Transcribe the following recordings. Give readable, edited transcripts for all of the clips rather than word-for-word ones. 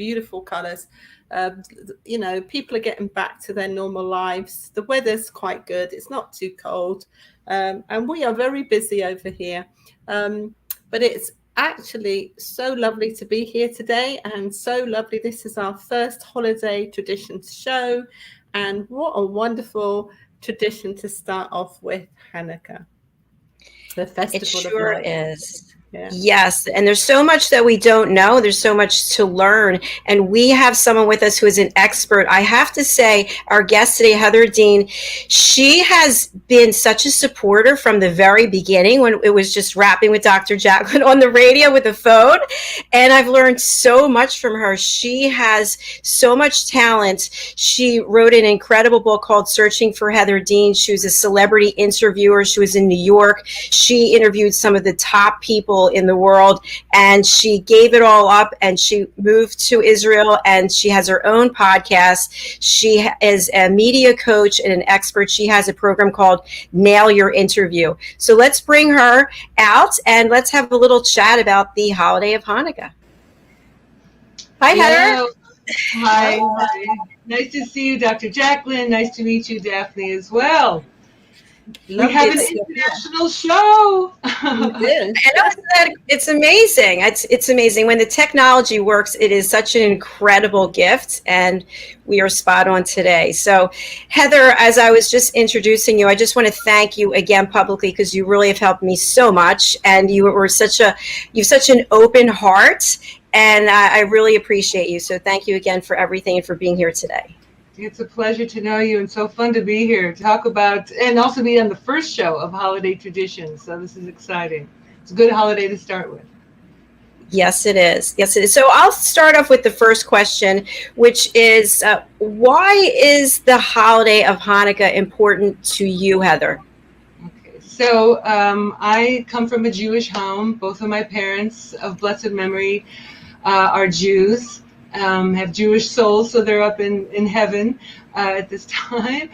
beautiful colors. People are getting back to their normal lives. The weather's quite good. It's not too cold. And we are very busy over here. But it's actually so lovely to be here today, and so lovely. This is our first holiday traditions show. And what a wonderful tradition to start off with, Hanukkah. The festival It sure of light. is. Yeah. Yes. And there's so much that we don't know. There's so much to learn. And we have someone with us who is an expert. I have to say, our guest today, Heather Dean, she has been such a supporter from the very beginning when it was just rapping with Dr. Jacalyn on the radio with the phone. And I've learned so much from her. She has so much talent. She wrote an incredible book called Searching for Heather Dean. She was a celebrity interviewer. She was in New York. She interviewed some of the top people in the world, and she gave it all up and she moved to Israel, and she has her own podcast. She is a media coach and an expert. She has a program called Nail Your Interview. So let's bring her out and let's have a little chat about the holiday of Hanukkah. Hi, Heather. Hi. Nice to see you, Dr. Jacalyn. Nice to meet you, Daphne, as well. We have an international show. It's amazing. It's amazing. When the technology works, it is such an incredible gift, and we are spot on today. So, Heather, as I was just introducing you, I just want to thank you again publicly because you really have helped me so much, and you've such an open heart, and I really appreciate you. So, thank you again for everything and for being here today. It's a pleasure to know you, and so fun to be here to talk about, and also be on the first show of holiday traditions. So this is exciting. It's a good holiday to start with. Yes, it is. Yes, it is. So I'll start off with the first question, which is, why is the holiday of Hanukkah important to you, Heather? Okay, so I come from a Jewish home. Both of my parents of blessed memory are Jews. Have Jewish souls, so they're up in heaven at this time.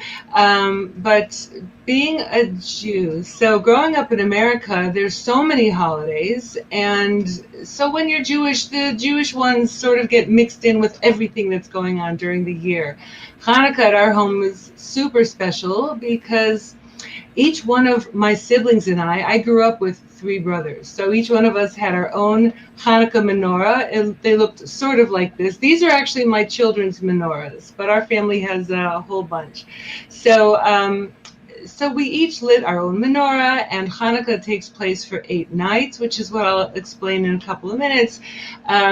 But being a Jew, so growing up in America, there's so many holidays, and so when you're Jewish, the Jewish ones sort of get mixed in with everything that's going on during the year. Hanukkah at our home is super special because each one of my siblings and I grew up with 3 brothers. So each one of us had our own Hanukkah menorah, and they looked sort of like this. These are actually my children's menorahs, but our family has a whole bunch. So we each lit our own menorah, and Hanukkah takes place for 8 nights, which is what I'll explain in a couple of minutes.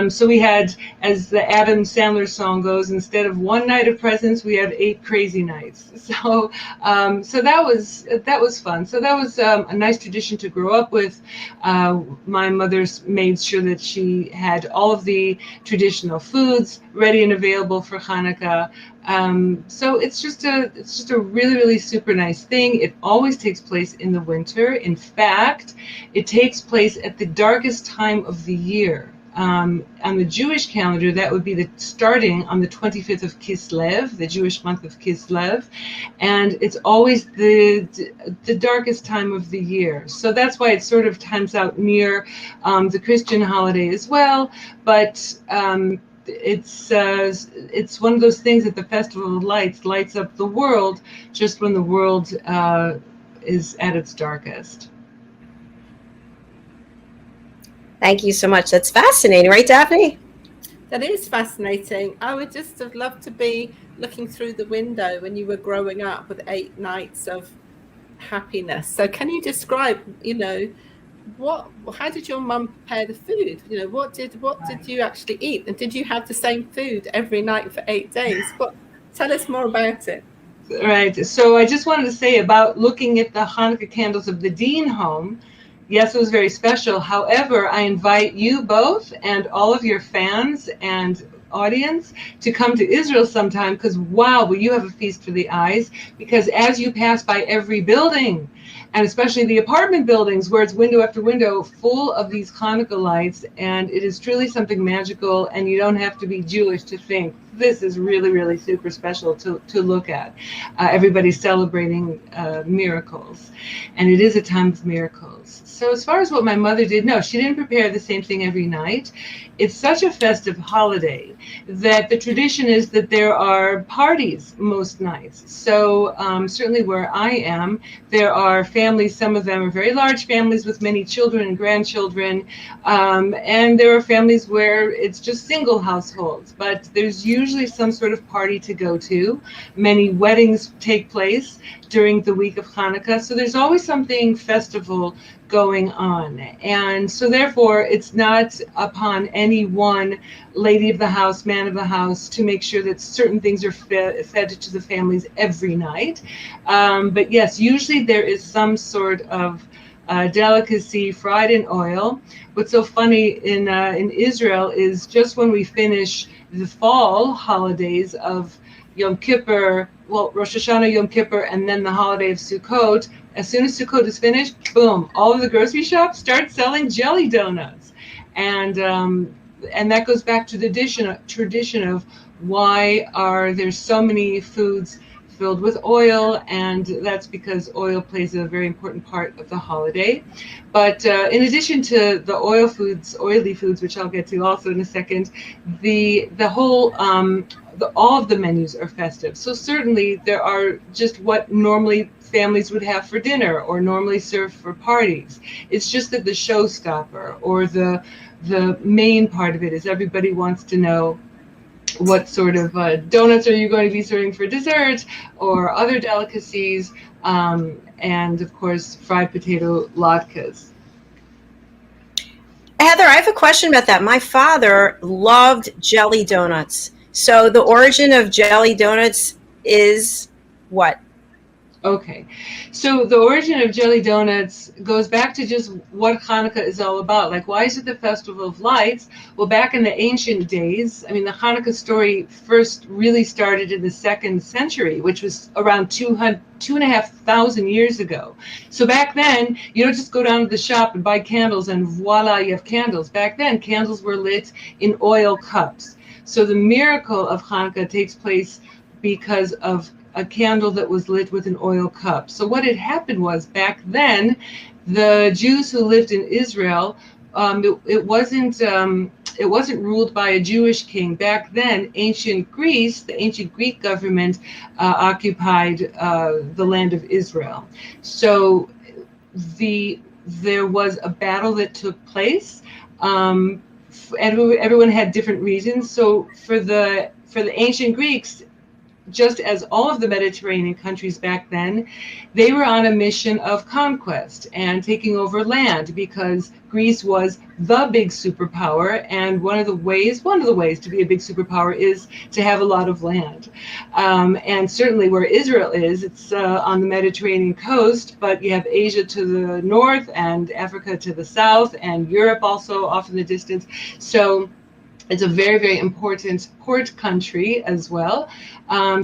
So we had, as the Adam Sandler song goes, instead of 1 night of presents, we had 8 crazy nights. So that was fun. So that was a nice tradition to grow up with. My mother made sure that she had all of the traditional foods ready and available for Hanukkah. So it's just a really, really super nice thing. It always takes place in the winter. In fact, it takes place at the darkest time of the year. On the Jewish calendar, that would be starting on the 25th of Kislev, the Jewish month of Kislev, and it's always the darkest time of the year. So that's why it sort of times out near the Christian holiday as well. But it's one of those things that the Festival of Lights lights up the world just when the world is at its darkest. Thank you so much. That's fascinating, right, Daphne? That is fascinating. I would just have loved to be looking through the window when you were growing up with 8 nights of happiness. So can you describe, how did your mum prepare the food? What did you actually eat? And did you have the same food every night for 8 days? Tell us more about it. Right. So I just wanted to say about looking at the Hanukkah candles of the Dean home. Yes, it was very special. However, I invite you both and all of your fans and audience to come to Israel sometime, because wow, will you have a feast for the eyes, because as you pass by every building, and especially the apartment buildings where it's window after window full of these Hanukkah lights, and it is truly something magical, and you don't have to be Jewish to think this is really, really super special to look at. Everybody's celebrating miracles, and it is a time of miracles. So as far as what my mother did, no, she didn't prepare the same thing every night. it's such a festive holiday that the tradition is that there are parties most nights. So certainly where I am, there are families, some of them are very large families with many children and grandchildren, and there are families where it's just single households, but there's usually some sort of party to go to. Many weddings take place during the week of Hanukkah, so there's always something festival going on. And so therefore it's not upon any one lady of the house, man of the house, to make sure that certain things are fed to the families every night. But yes, usually there is some sort of delicacy fried in oil. What's so funny in Israel is just when we finish the fall holidays of Yom Kippur, well, Rosh Hashanah, Yom Kippur, and then the holiday of Sukkot. As soon as Sukkot is finished, boom, all of the grocery shops start selling jelly donuts. And that goes back to the tradition of why are there so many foods filled with oil, and that's because oil plays a very important part of the holiday. But in addition to the oily foods, which I'll get to also in a second, the whole all of the menus are festive. So certainly there are just what normally families would have for dinner or normally serve for parties. It's just that the showstopper or the main part of it is everybody wants to know what sort of donuts are you going to be serving for dessert or other delicacies, and of course fried potato latkes. Heather, I have a question about that. My father loved jelly donuts. So the origin of jelly donuts is what? Okay, so the origin of jelly donuts goes back to just what Hanukkah is all about. Like, why is it the Festival of Lights? Well, back in the ancient days, I mean, the Hanukkah story first really started in the 2nd century, which was around 2,500 years ago. So back then, you don't just go down to the shop and buy candles and voila, you have candles. Back then, candles were lit in oil cups. So the miracle of Hanukkah takes place because of a candle that was lit with an oil cup. So what had happened was back then, the Jews who lived in Israel, it wasn't ruled by a Jewish king. Back then, ancient Greece, the ancient Greek government occupied the land of Israel. So there was a battle that took place. Everyone had different reasons. So for the ancient Greeks, just as all of the Mediterranean countries back then, they were on a mission of conquest and taking over land because Greece was the big superpower, and one of the ways to be a big superpower is to have a lot of land. And certainly where Israel is, it's on the Mediterranean coast, but you have Asia to the north and Africa to the south and Europe also off in the distance. So it's a very, very important port country as well.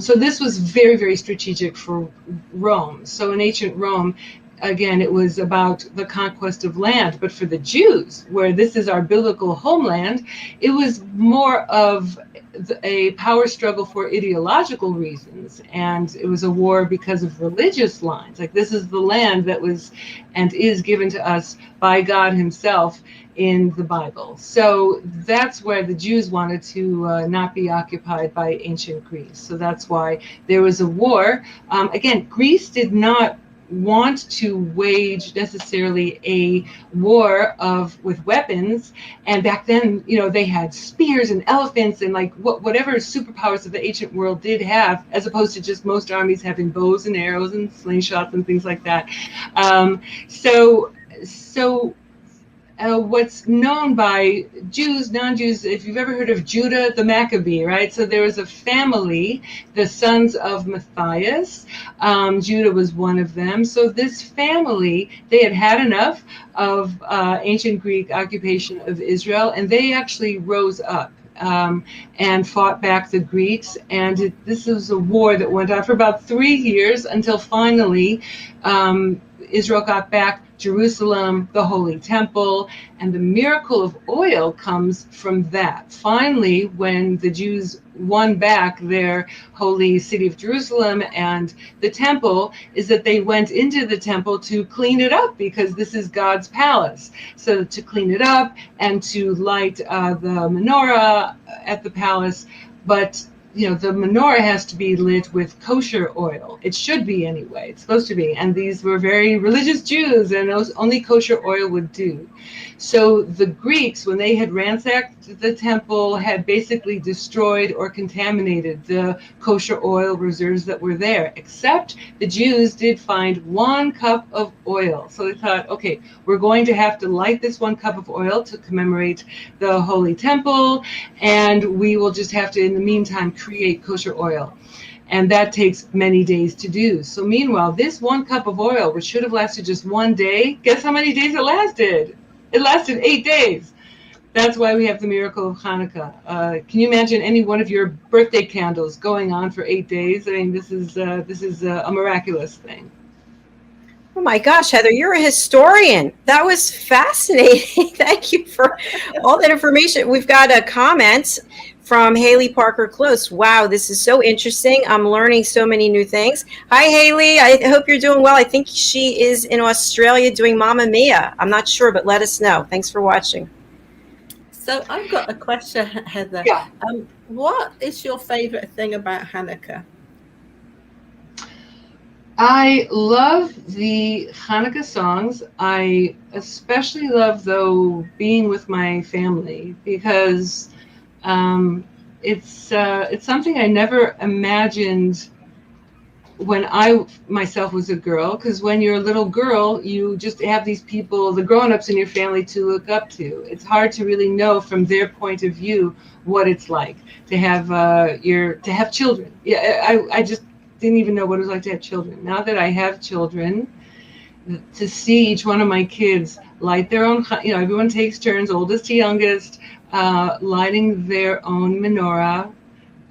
So this was very, very strategic for Rome. So in ancient Rome, again, it was about the conquest of land. But for the Jews, where this is our biblical homeland, it was more of a power struggle for ideological reasons. And it was a war because of religious lines. Like, this is the land that was and is given to us by God himself in the Bible. So that's where the Jews wanted to not be occupied by ancient Greece. So that's why there was a war. Again, Greece did not want to wage necessarily a war with weapons, and back then, they had spears and elephants and like whatever superpowers of the ancient world did have, as opposed to just most armies having bows and arrows and slingshots and things like that. What's known by Jews, non-Jews, if you've ever heard of Judah the Maccabee, right? So there was a family, the sons of Matthias. Judah was one of them. So this family, they had had enough of ancient Greek occupation of Israel, and they actually rose up and fought back the Greeks. And this was a war that went on for about 3 years until finally Israel got back Jerusalem, the Holy Temple, and the miracle of oil comes from that. Finally, when the Jews won back their holy city of Jerusalem and the temple, is that they went into the temple to clean it up, because this is God's palace. So to clean it up and to light the menorah at the palace. But the menorah has to be lit with kosher oil. It should be anyway. It's supposed to be. And these were very religious Jews, and only kosher oil would do. So the Greeks, when they had ransacked the temple, had basically destroyed or contaminated the kosher oil reserves that were there, except the Jews did find 1 cup of oil. So they thought, okay, we're going to have to light this 1 cup of oil to commemorate the Holy Temple, and we will just have to, in the meantime, create kosher oil. And that takes many days to do. So meanwhile, this 1 cup of oil, which should have lasted just 1 day, guess how many days it lasted? It lasted 8 days. That's why we have the miracle of Hanukkah. Can you imagine any one of your birthday candles going on for 8 days? I mean, this is a miraculous thing. Oh my gosh, Heather, you're a historian. That was fascinating. Thank you for all that information. We've got a comment from Haley Parker Close. Wow, this is so interesting. I'm learning so many new things. Hi, Haley. I hope you're doing well. I think she is in Australia doing Mamma Mia. I'm not sure, but let us know. Thanks for watching. So I've got a question, Heather. Yeah. What is your favorite thing about Hanukkah? I love the Hanukkah songs. I especially love, though, being with my family, because it's something I never imagined when I myself was a girl, because when you're a little girl, you just have these people, the grown-ups in your family, to look up to. It's hard to really know from their point of view what it's like to have children. Yeah, I just didn't even know what it was like to have children. Now that I have children, to see each one of my kids light their own, everyone takes turns, oldest to youngest, lighting their own menorah.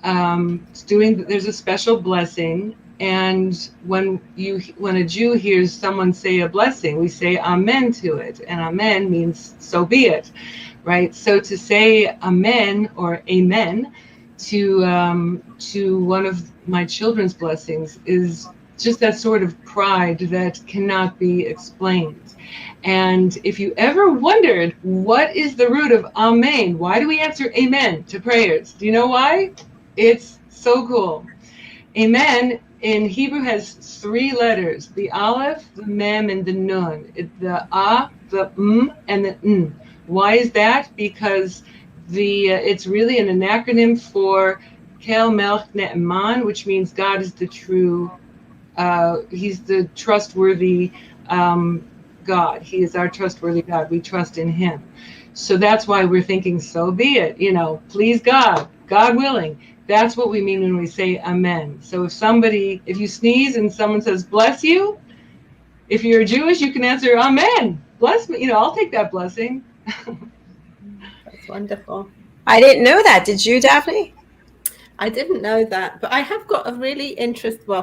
There's a special blessing. And when a Jew hears someone say a blessing, we say amen to it. And amen means so be it, right? So to say amen or amen to one of my children's blessings is just that sort of pride that cannot be explained. And if you ever wondered what is the root of amen, why do we answer amen to prayers? Do you know why? It's so cool. Amen in Hebrew has 3 letters: the aleph, the mem, and the nun. The a, the and the n. Why is that? Because it's really an acronym for Kel Melch Ne'eman, which means God is the true, he's the trustworthy God. He is our trustworthy God. We trust in him. So that's why we're thinking, so be it, please God, God willing. That's what we mean when we say amen. So if you sneeze and someone says bless you, if you're Jewish, you can answer amen. Bless me. I'll take that blessing. That's wonderful. I didn't know that. Did you, Daphne? I didn't know that, but I have got a really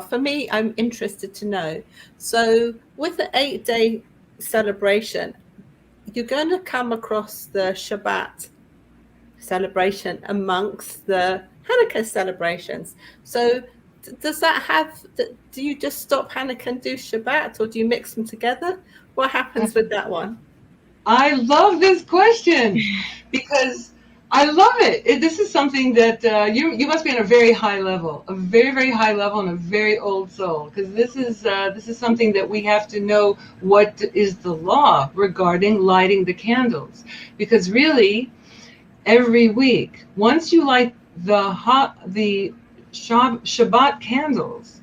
for me, I'm interested to know. So with the 8-day celebration, you're going to come across the Shabbat celebration amongst the Hanukkah celebrations. So does that do you just stop Hanukkah and do Shabbat, or do you mix them together? What happens with that one? I love this question because I love it. This is something that you must be on a very high level, a very, very high level, and a very old soul, because this is something that we have to know what is the law regarding lighting the candles, because really every week, once you light the Shabbat candles,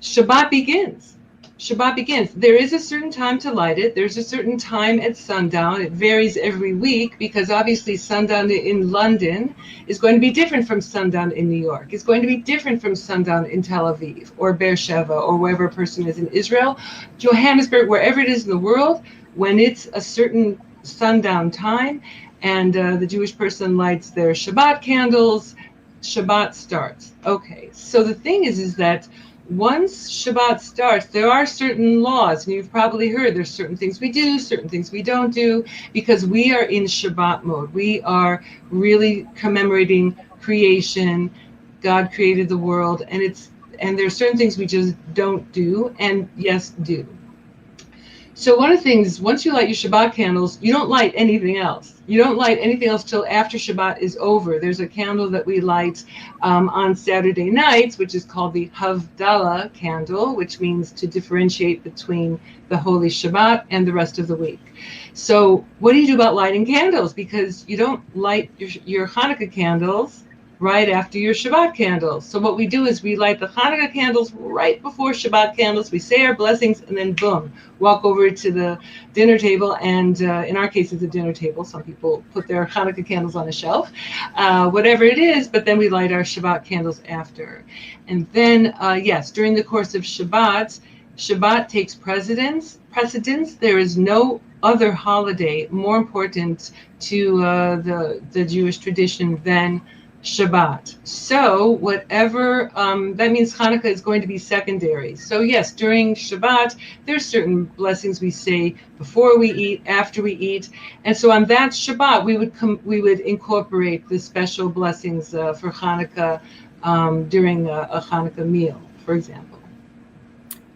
Shabbat begins. Shabbat begins. There is a certain time to light it. There's a certain time at sundown. It varies every week because obviously sundown in London is going to be different from sundown in New York. It's going to be different from sundown in Tel Aviv or Beersheba or wherever a person is in Israel, Johannesburg, wherever it is in the world. When it's a certain sundown time and the Jewish person lights their Shabbat candles, Shabbat starts. Okay, so the thing is that once Shabbat starts, there are certain laws, and you've probably heard there's certain things we do, certain things we don't do, because we are in Shabbat mode. We are really commemorating creation. God created the world, and there's certain things we just don't do, and yes, do. So one of the things, once you light your Shabbat candles, you don't light anything else. You don't light anything else till after Shabbat is over. There's a candle that we light on Saturday nights, which is called the Havdalah candle, which means to differentiate between the Holy Shabbat and the rest of the week. So what do you do about lighting candles? Because you don't light your Hanukkah candles right after your Shabbat candles. So what we do is we light the Hanukkah candles right before Shabbat candles. We say our blessings, and then boom, walk over to the dinner table. And in our case, it's a dinner table. Some people put their Hanukkah candles on a shelf, whatever it is. But then we light our Shabbat candles after. And then, yes, during the course of Shabbat takes precedence. There is no other holiday more important to the Jewish tradition than Shabbat. So whatever, that means Hanukkah is going to be secondary. So yes, during Shabbat, there's certain blessings we say before we eat, after we eat. And so on that Shabbat, we would incorporate the special blessings for Hanukkah during a Hanukkah meal, for example.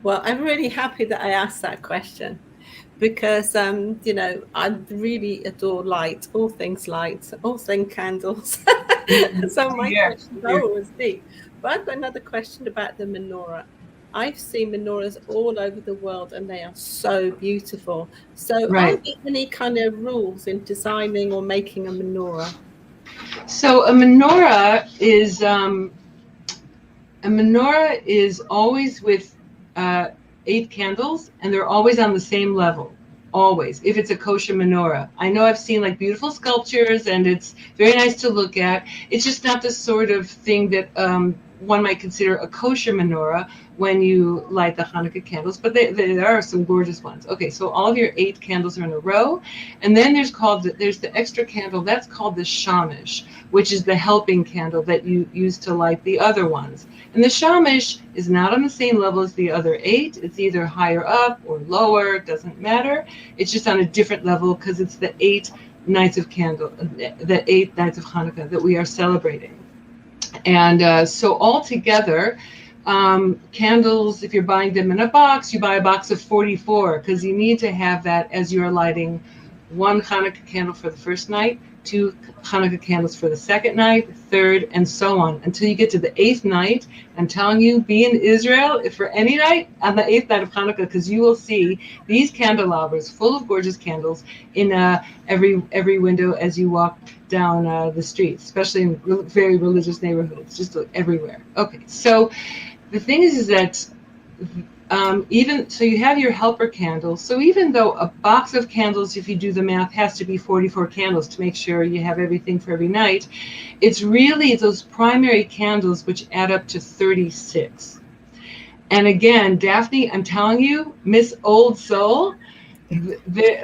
Well, I'm really happy that I asked that question, because I really adore light, all things candles. So my questions are always deep. But I've got another question about the menorah. I've seen menorahs all over the world, and they are so beautiful. So are there any kind of rules in designing or making a menorah? So a menorah is always with 8 candles, and they're always on the same level. Always, if it's a kosher menorah. I know I've seen like beautiful sculptures, and it's very nice to look at. It's just not the sort of thing that one might consider a kosher menorah when you light the Hanukkah candles, but there are some gorgeous ones. Okay, so all of your 8 candles are in a row, and then there's the extra candle that's called the shamish, which is the helping candle that you use to light the other ones. And the shamish is not on the same level as the other 8. It's either higher up or lower, it doesn't matter. It's just on a different level because it's the 8 nights of the 8 nights of Hanukkah that we are celebrating. And so altogether, candles, if you're buying them in a box, you buy a box of 44, because you need to have that as you're lighting 1 Hanukkah candle for the first night, 2 Hanukkah candles for the second night, third, and so on, until you get to the 8th night. I'm telling you, be in Israel if for any night on the 8th night of Hanukkah, because you will see these candelabras full of gorgeous candles in every window as you walk down the streets, especially in very religious neighborhoods, just everywhere. Okay, so the thing is that even so, you have your helper candles. So even though a box of candles, if you do the math, has to be 44 candles to make sure you have everything for every night, it's really those primary candles which add up to 36. And again, Daphne, I'm telling you, Miss Old Soul,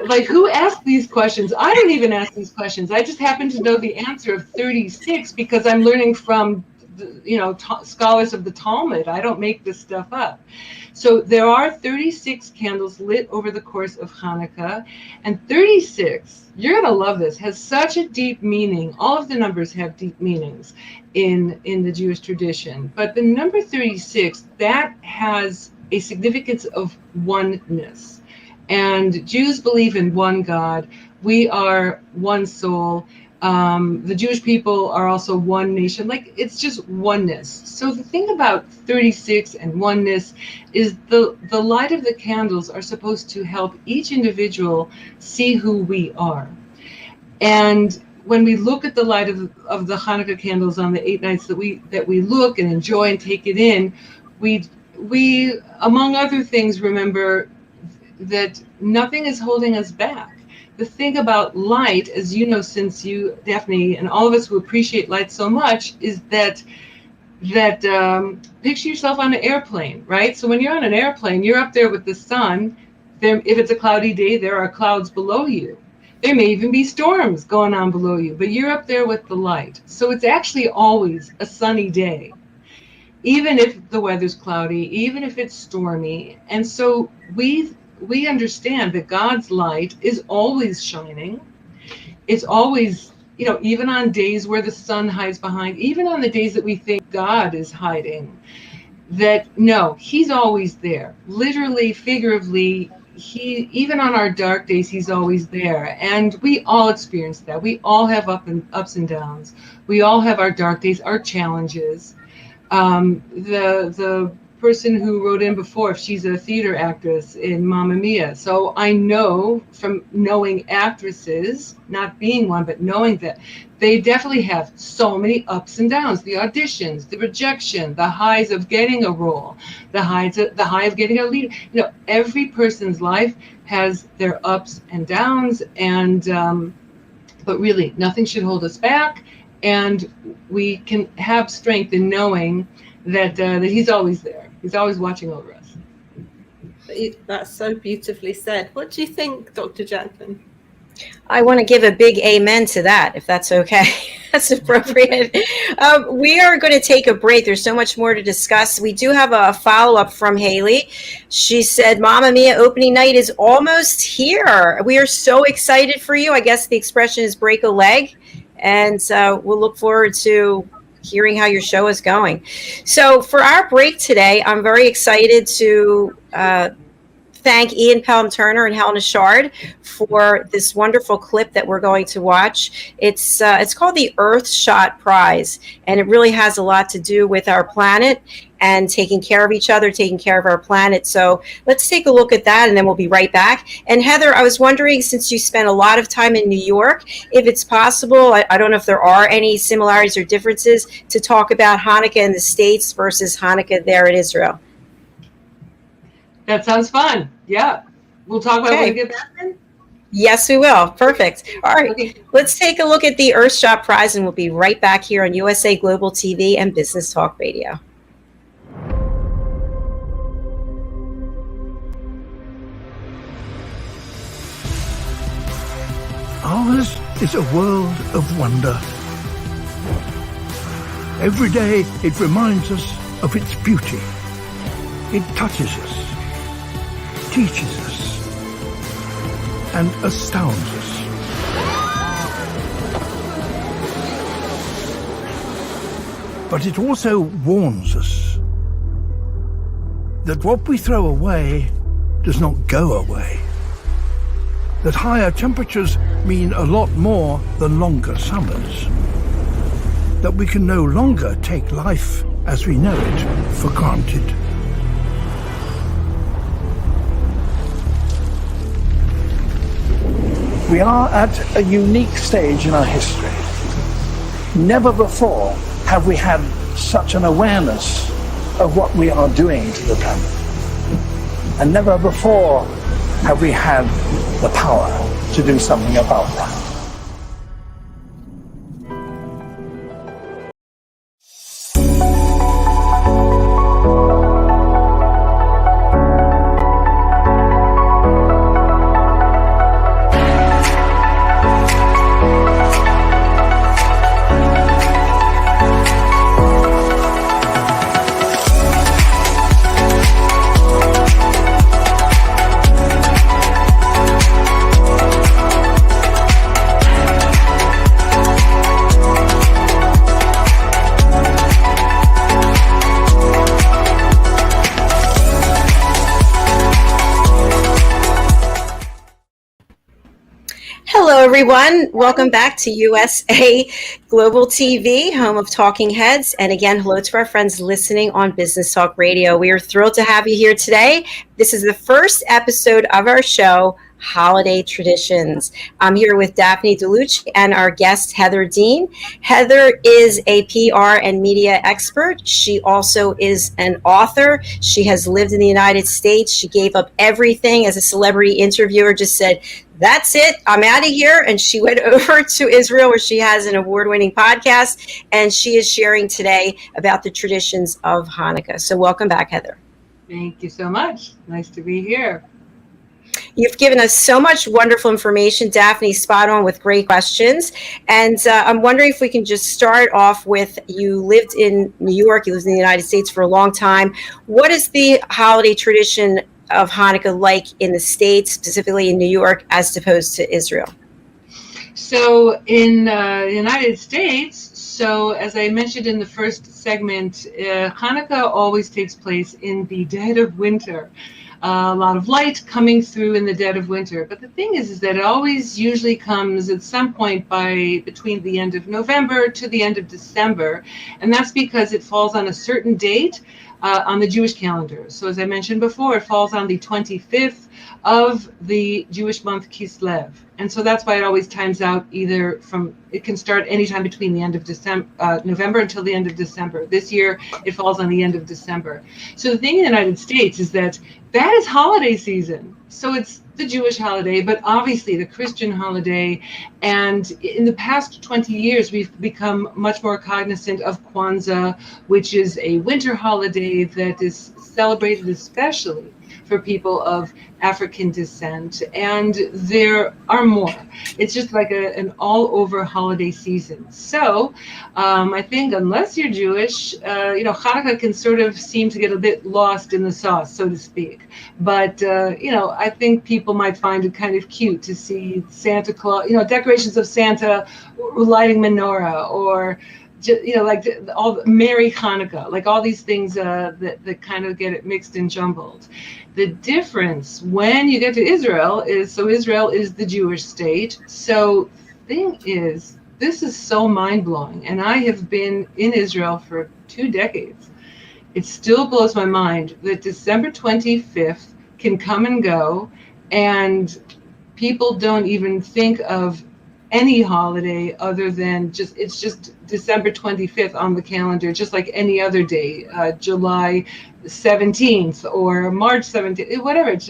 like, who asked these questions? I don't even ask these questions. I just happen to know the answer of 36 because I'm learning from scholars of the Talmud. I don't make this stuff up. So there are 36 candles lit over the course of Hanukkah, and 36, you're going to love this, has such a deep meaning. All of the numbers have deep meanings in the Jewish tradition, but the number 36, that has a significance of oneness. And Jews believe in one God. We are one soul. The Jewish people are also one nation. Like, it's just oneness. So the thing about 36 and oneness is the light of the candles are supposed to help each individual see who we are. And when we look at the light of the Hanukkah candles on the 8 nights that we look and enjoy and take it in, we among other things remember that nothing is holding us back. The thing about light, as you know, since you, Daphne, and all of us who appreciate light so much, is that picture yourself on an airplane, right? So when you're on an airplane, you're up there with the sun. If it's a cloudy day, there are clouds below you. There may even be storms going on below you, but you're up there with the light. So it's actually always a sunny day. even if the weather's cloudy, even if it's stormy. And so we understand that God's light is always shining. It's always, even on days where the sun hides behind, even on the days that we think God is hiding, that no, he's always there. Literally, figuratively, even on our dark days, he's always there. And we all experience that. We all have ups and downs. We all have our dark days, our challenges. The person who wrote in before, she's a theater actress in Mamma Mia. So I know from knowing actresses, not being one, but knowing that they definitely have so many ups and downs, the auditions, the rejection, the highs of getting a role, the high of getting a lead. Every person's life has their ups and downs, and but really nothing should hold us back. And we can have strength in knowing that he's always there. He's always watching over us. That's so beautifully said. What do you think, Dr. Jacalyn? I want to give a big amen to that, if that's okay. That's appropriate. We are going to take a break. There's so much more to discuss. We do have a follow-up from Haley. She said, Mamma Mia opening night is almost here. We are so excited for you. I guess the expression is break a leg. And we'll look forward to hearing how your show is going. So for our break today, I'm very excited to thank Ian Pelham-Turner and Helena Shard for this wonderful clip that we're going to watch. It's called the Earthshot Prize, and it really has a lot to do with our planet and taking care of each other, taking care of our planet. So let's take a look at that, and then we'll be right back. And Heather, I was wondering, since you spent a lot of time in New York, if it's possible, I don't know if there are any similarities or differences, to talk about Hanukkah in the States versus Hanukkah there in Israel. That sounds fun. Yeah. We'll talk about it when we get back then. Yes, we will. Perfect. All right. Okay. Let's take a look at the Earthshot Prize, and we'll be right back here on USA Global TV and Business Talk Radio. Ours is a world of wonder. Every day it reminds us of its beauty. It touches us, teaches us, and astounds us. But it also warns us that what we throw away does not go away. That higher temperatures mean a lot more than longer summers. That we can no longer take life as we know it for granted. We are at a unique stage in our history. Never before have we had such an awareness of what we are doing to the planet. And never before have we had the power to do something about that. Hello, everyone. Welcome back to USA Global TV, home of Talking Heads. And again, hello to our friends listening on Business Talk Radio. We are thrilled to have you here today. This is the first episode of our show, Holiday Traditions. I'm here with Daphne Diluce and our guest, Heather Dean. Heather is a PR and media expert. She also is an author. She has lived in the United States. She gave up everything as a celebrity interviewer, just said, that's it, I'm out of here. And she went over to Israel, where she has an award-winning podcast, and she is sharing today about the traditions of Hanukkah. So welcome back, Heather. Thank you so much. Nice to be here. You've given us so much wonderful information, Daphne, spot on with great questions. And I'm wondering if we can just start off with, you lived in New York, you lived in the United States for a long time. What is the holiday tradition of Hanukkah like in the States, specifically in New York, as opposed to Israel? So in the United States, so as I mentioned in the first segment, Hanukkah always takes place in the dead of winter. A lot of light coming through in the dead of winter. But the thing is that it always usually comes at some point between the end of November to the end of December. And that's because it falls on a certain date on the Jewish calendar. So as I mentioned before, it falls on the 25th of the Jewish month Kislev. And so that's why it always times out it can start anytime between the end of November until the end of December. This year, it falls on the end of December. So the thing in the United States is that is holiday season. So it's the Jewish holiday, but obviously the Christian holiday. And in the past 20 years, we've become much more cognizant of Kwanzaa, which is a winter holiday that is celebrated especially for people of African descent, and there are more. It's just like an all-over holiday season. So I think unless you're Jewish, Hanukkah can sort of seem to get a bit lost in the sauce, so to speak. But I think people might find it kind of cute to see Santa Claus, decorations of Santa lighting menorah, or like all Merry Hanukkah, like all these things that kind of get it mixed and jumbled. The difference when you get to Israel is Israel is the Jewish state. So thing is, this is so mind-blowing, and I have been in Israel for 2 decades. It still blows my mind that December 25th can come and go, and people don't even think of any holiday other than it's just December 25th on the calendar, just like any other day, July 17th or March 17th, whatever. It's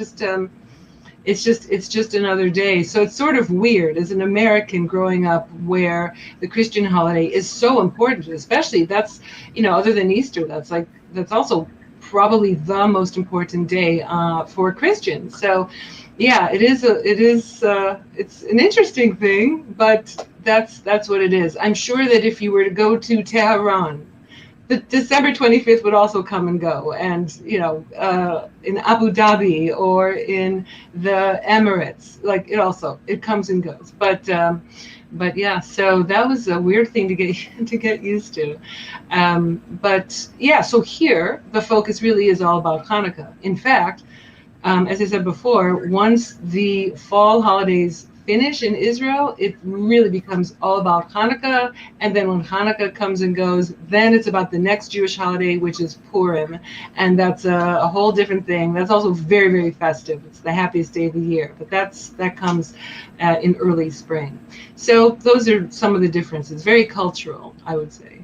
just another day. So it's sort of weird as an American growing up where the Christian holiday is so important, especially that's, other than Easter, that's also probably the most important day for Christians. So yeah, it's an interesting thing, but that's what it is. I'm sure that if you were to go to Tehran, the December 25th would also come and go, and in Abu Dhabi or in the Emirates, it comes and goes. But yeah, so that was a weird thing to get used to. But yeah, so here the focus really is all about Hanukkah. In fact, as I said before, once the fall holidays finish in Israel, it really becomes all about Hanukkah. And then when Hanukkah comes and goes, then it's about the next Jewish holiday, which is Purim. And that's a whole different thing. That's also very, very festive. It's the happiest day of the year. But that comes in early spring. So those are some of the differences. Very cultural, I would say.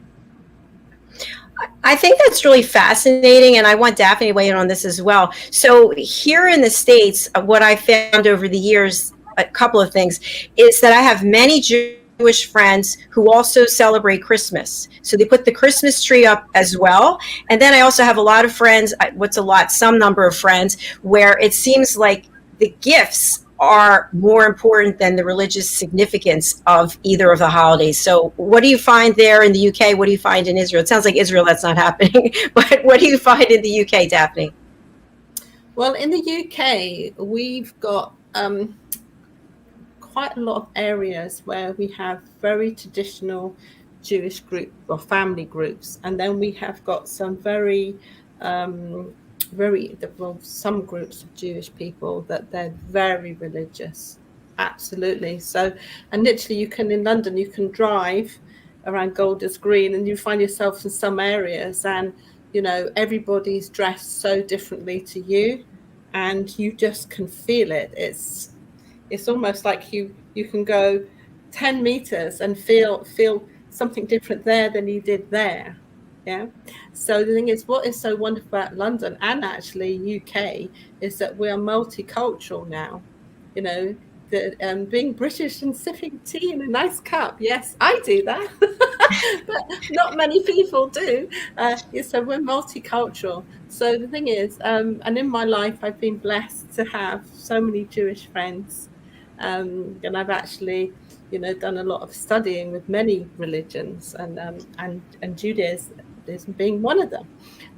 I think that's really fascinating, and I want Daphne to weigh in on this as well. So here in the States, what I found over the years, a couple of things, is that I have many Jewish friends who also celebrate Christmas. So they put the Christmas tree up as well. And then I also have a lot of friends, some number of friends, where it seems like the gifts are more important than the religious significance of either of the holidays. So what do you find there in the UK? What do you find in Israel? It sounds like Israel, that's not happening. But what do you find in the UK, Daphne? Well, in the UK, we've got quite a lot of areas where we have very traditional Jewish group or family groups. And then we have got some some groups of Jewish people that they're very religious. Absolutely. So, and literally in London, you can drive around Golders Green and you find yourself in some areas and, everybody's dressed so differently to you and you just can feel it. It's almost like you can go 10 meters and feel something different there than you did there. Yeah. So the thing is, what is so wonderful about London and actually UK is that we are multicultural now. being British and sipping tea in a nice cup. Yes, I do that, but not many people do. So we're multicultural. So the thing is, and in my life, I've been blessed to have so many Jewish friends, and I've actually, done a lot of studying with many religions, and Judaism being one of them.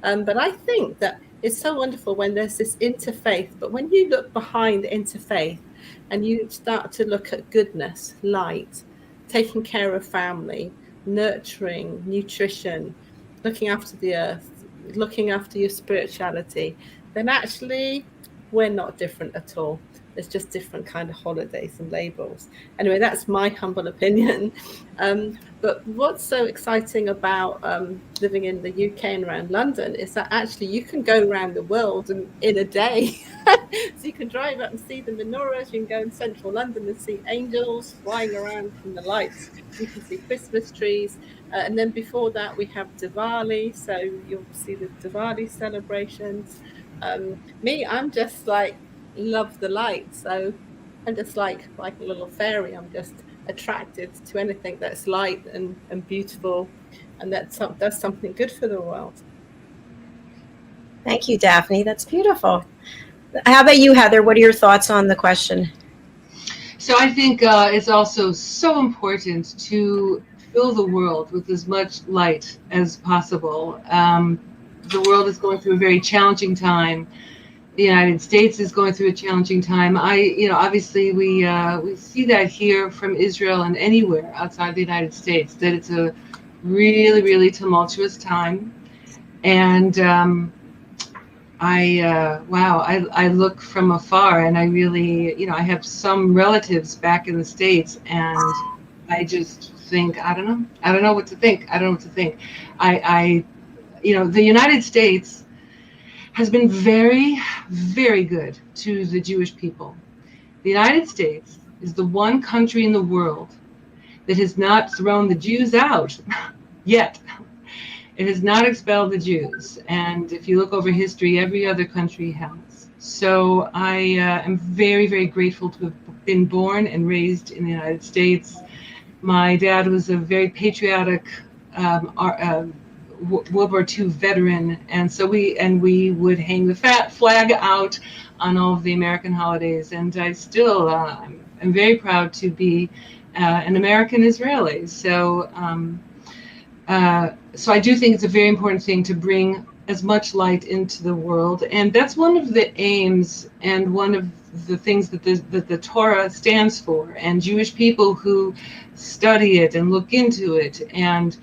But I think that it's so wonderful when there's this interfaith. But when you look behind interfaith and you start to look at goodness, light, taking care of family, nurturing, nutrition, looking after the earth, looking after your spirituality, then actually we're not different at all. There's just different kind of holidays and labels. Anyway, that's my humble opinion. But what's so exciting about living in the UK and around London is that actually you can go around the world in a day. So you can drive up and see the menorahs. You can go in central London and see angels flying around from the lights. You can see Christmas trees. And then before that, we have Diwali. So you'll see the Diwali celebrations. I'm just like, love the light. So I'm just like a little fairy. I'm just attracted to anything that's light and beautiful, and that does something good for the world. Thank you, Daphne. That's beautiful. How about you, Heather? What are your thoughts on the question? So I think it's also so important to fill the world with as much light as possible. The world is going through a very challenging time. The United States is going through a challenging time. Obviously we see that here from Israel and anywhere outside the United States, that it's a really, really tumultuous time. And I look from afar, and I really, I have some relatives back in the States, and I just think, I don't know what to think. The United States has been very, very good to the Jewish people. The United States is the one country in the world that has not thrown the Jews out yet. It has not expelled the Jews. And if you look over history, every other country has. So I am very, very grateful to have been born and raised in the United States. My dad was a very patriotic World War II veteran, and so we would hang the flag out on all of the American holidays. And I still am very proud to be an American Israeli. So I do think it's a very important thing to bring as much light into the world, and that's one of the aims and one of the things that the Torah stands for. And Jewish people who study it and look into it, and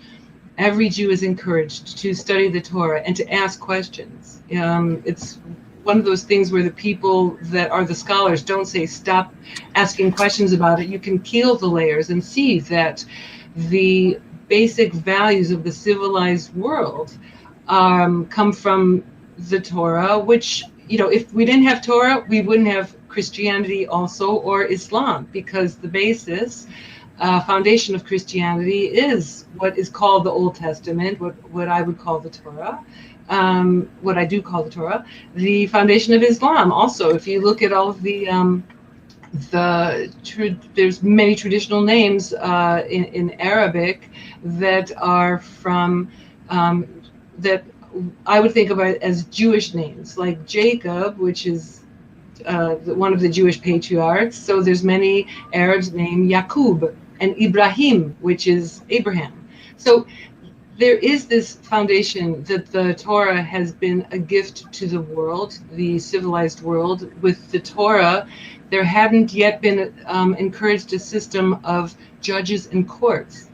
every Jew is encouraged to study the Torah and to ask questions. It's one of those things where the people that are the scholars don't say stop asking questions about it. You can peel the layers and see that the basic values of the civilized world come from the Torah, which, if we didn't have Torah, we wouldn't have Christianity also, or Islam, because the basis foundation of Christianity is what is called the Old Testament, what I would call the Torah, what I do call the Torah. The foundation of Islam also, if you look at all of there's many traditional names in Arabic that are from, that I would think about as Jewish names, like Jacob, which is one of the Jewish patriarchs. So there's many Arabs named Yaqub, and Ibrahim, which is Abraham. So there is this foundation that the Torah has been a gift to the world, the civilized world. With the Torah, there hadn't yet been encouraged a system of judges and courts.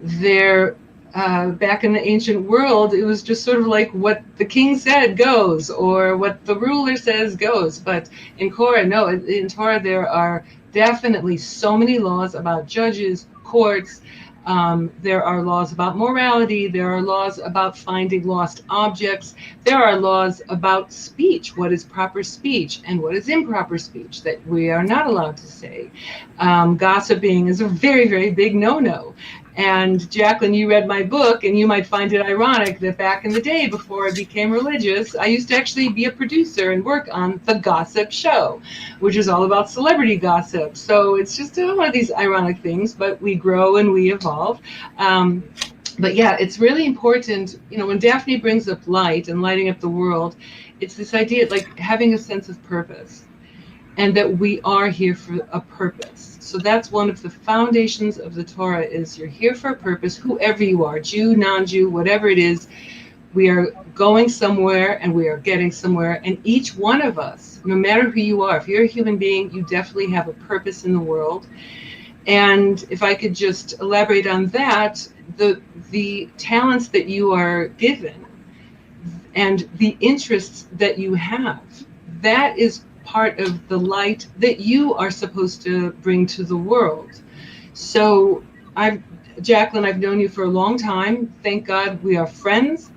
Back in the ancient world, it was just sort of like what the king said goes, or what the ruler says goes. But in Torah, no, in Torah there are definitely so many laws about judges, courts. There are laws about morality. There are laws about finding lost objects. There are laws about speech, what is proper speech and what is improper speech that we are not allowed to say. Gossiping is a very, very big no-no. And Jacalyn, you read my book, and you might find it ironic that back in the day, before I became religious, I used to actually be a producer and work on The Gossip Show, which is all about celebrity gossip. So it's just one of these ironic things, but we grow and we evolve. But yeah, it's really important, when Daphne brings up light and lighting up the world, it's this idea like having a sense of purpose, and that we are here for a purpose. So that's one of the foundations of the Torah, is you're here for a purpose, whoever you are, Jew, non-Jew, whatever it is. We are going somewhere and we are getting somewhere. And each one of us, no matter who you are, if you're a human being, you definitely have a purpose in the world. And if I could just elaborate on that, the talents that you are given and the interests that you have, that is part of the light that you are supposed to bring to the world. So Jacalyn, I've known you for a long time. Thank God we are friends.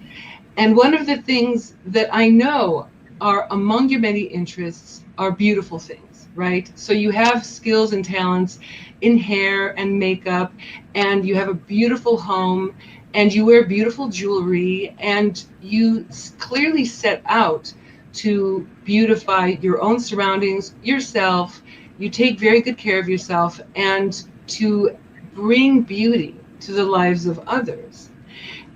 And one of the things that I know are among your many interests are beautiful things, right? So you have skills and talents in hair and makeup, and you have a beautiful home, and you wear beautiful jewelry, and you clearly set out to beautify your own surroundings, yourself. You take very good care of yourself, and to bring beauty to the lives of others.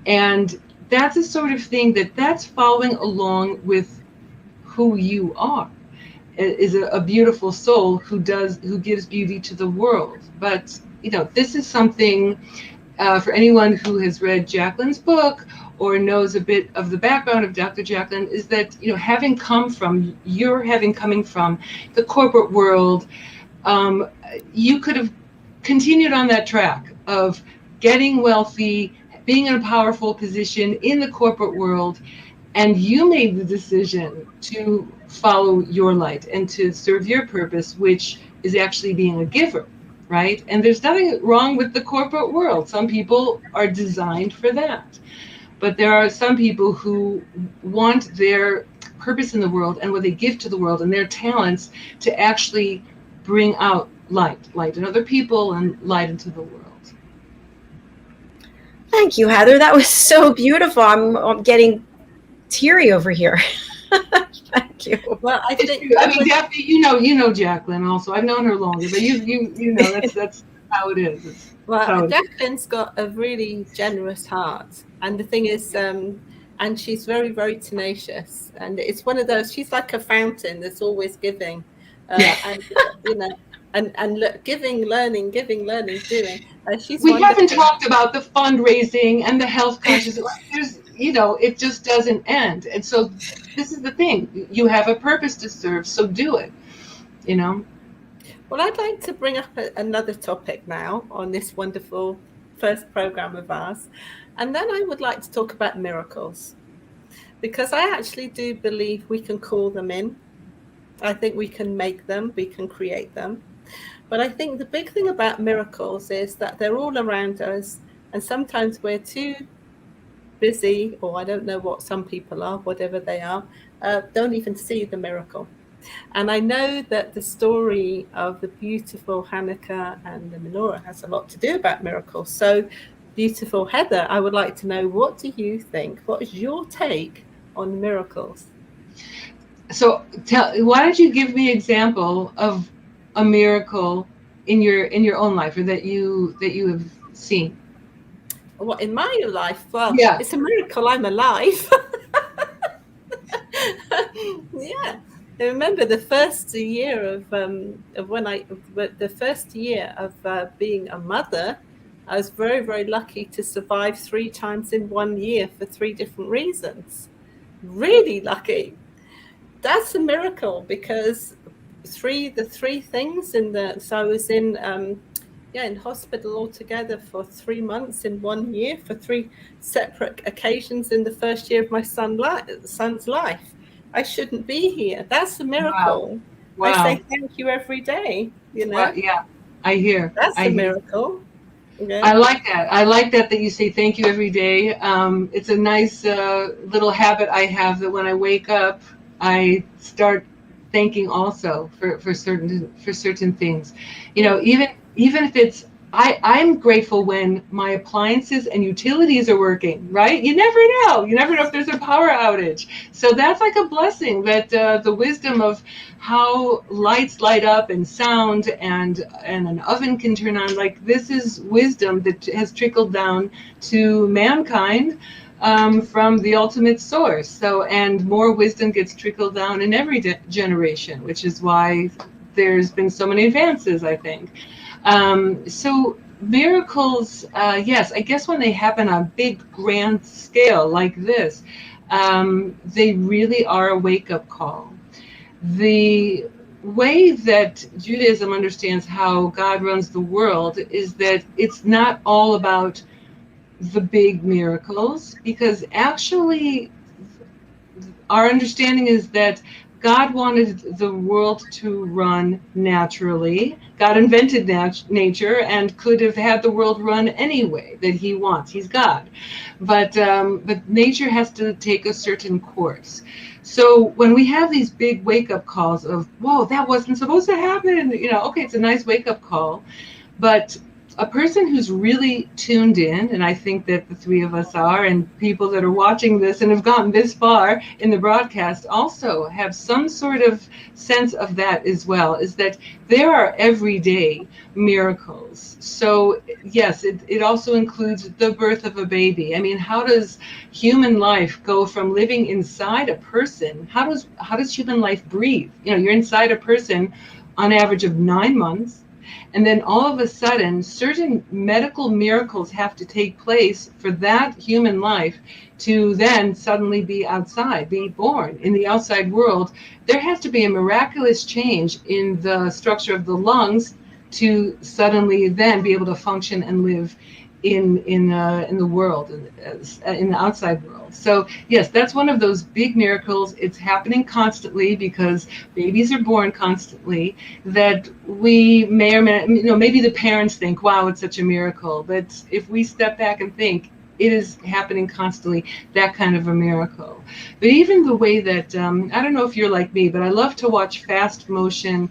And that's a sort of thing that's following along with who you are, is a beautiful soul who gives beauty to the world. But this is something for anyone who has read Jacalyn's book or knows a bit of the background of Dr. Jacalyn, is that having coming from the corporate world, you could have continued on that track of getting wealthy, being in a powerful position in the corporate world, and you made the decision to follow your light and to serve your purpose, which is actually being a giver, right? And there's nothing wrong with the corporate world. Some people are designed for that. But there are some people who want their purpose in the world and what they give to the world and their talents to actually bring out light in other people and light into the world. Thank you, Heather. That was so beautiful. I'm getting teary over here. Thank you. Well, I think Daphne, you know Jacalyn also. I've known her longer, but you know that's how it is. Jacalyn's got a really generous heart, and the thing is, and she's very, very tenacious, and it's one of those. She's like a fountain that's always giving, and look, giving, learning, doing. She's. We haven't talked about the fundraising and the health conscious. It just doesn't end, and so this is the thing. You have a purpose to serve, so do it. Well, I'd like to bring up another topic now on this wonderful first program of ours. And then I would like to talk about miracles, because I actually do believe we can call them in. I think we can make them, we can create them. But I think the big thing about miracles is that they're all around us. And sometimes we're too busy, or I don't know what some people are, whatever they are, don't even see the miracle. And I know that the story of the beautiful Hanukkah and the menorah has a lot to do about miracles. So, beautiful Heather, I would like to know, what do you think? What is your take on miracles? So, why don't you give me an example of a miracle in your own life, or that you have seen? What, in my life? Well, yeah. It's a miracle I'm alive. Yeah. I remember the first year of being a mother, I was very, very lucky to survive 3 times in 1 year for 3 different reasons. Really lucky. That's a miracle, because the three things so I was in hospital altogether for 3 months in 1 year for 3 separate occasions in the first year of my son's life. I shouldn't be here. That's a miracle. Wow. I say thank you every day. Yeah, I hear. That's a miracle. Yeah. I like that. I like that you say thank you every day. It's a nice little habit I have, that when I wake up, I start thanking also for certain things. Even if it's I'm grateful when my appliances and utilities are working, right? You never know. You never know if there's a power outage. So that's like a blessing, that the wisdom of how lights light up and sound and an oven can turn on, like this is wisdom that has trickled down to mankind from the ultimate source. So, and more wisdom gets trickled down in every generation, which is why there's been so many advances, I think. So miracles, yes, I guess when they happen on a big grand scale like this, they really are a wake-up call. The way that Judaism understands how God runs the world is that it's not all about the big miracles, because actually our understanding is that God wanted the world to run naturally. God invented nature and could have had the world run any way that he wants. He's God. But nature has to take a certain course. So when we have these big wake-up calls of, whoa, that wasn't supposed to happen, okay, it's a nice wake-up call. But a person who's really tuned in, and I think that the three of us are, and people that are watching this and have gotten this far in the broadcast also have some sort of sense of that as well, is that there are everyday miracles. So yes, it also includes the birth of a baby. I mean, how does human life go from living inside a person? How does human life breathe? You're inside a person on average of 9 months. And then all of a sudden, certain medical miracles have to take place for that human life to then suddenly be outside, be born in the outside world. There has to be a miraculous change in the structure of the lungs to suddenly then be able to function and live in the world, in the outside world. So yes, that's one of those big miracles. It's happening constantly because babies are born constantly, that we may or may not, maybe the parents think, wow, it's such a miracle. But if we step back and think, it is happening constantly, that kind of a miracle. But even the way that, I don't know if you're like me, but I love to watch fast motion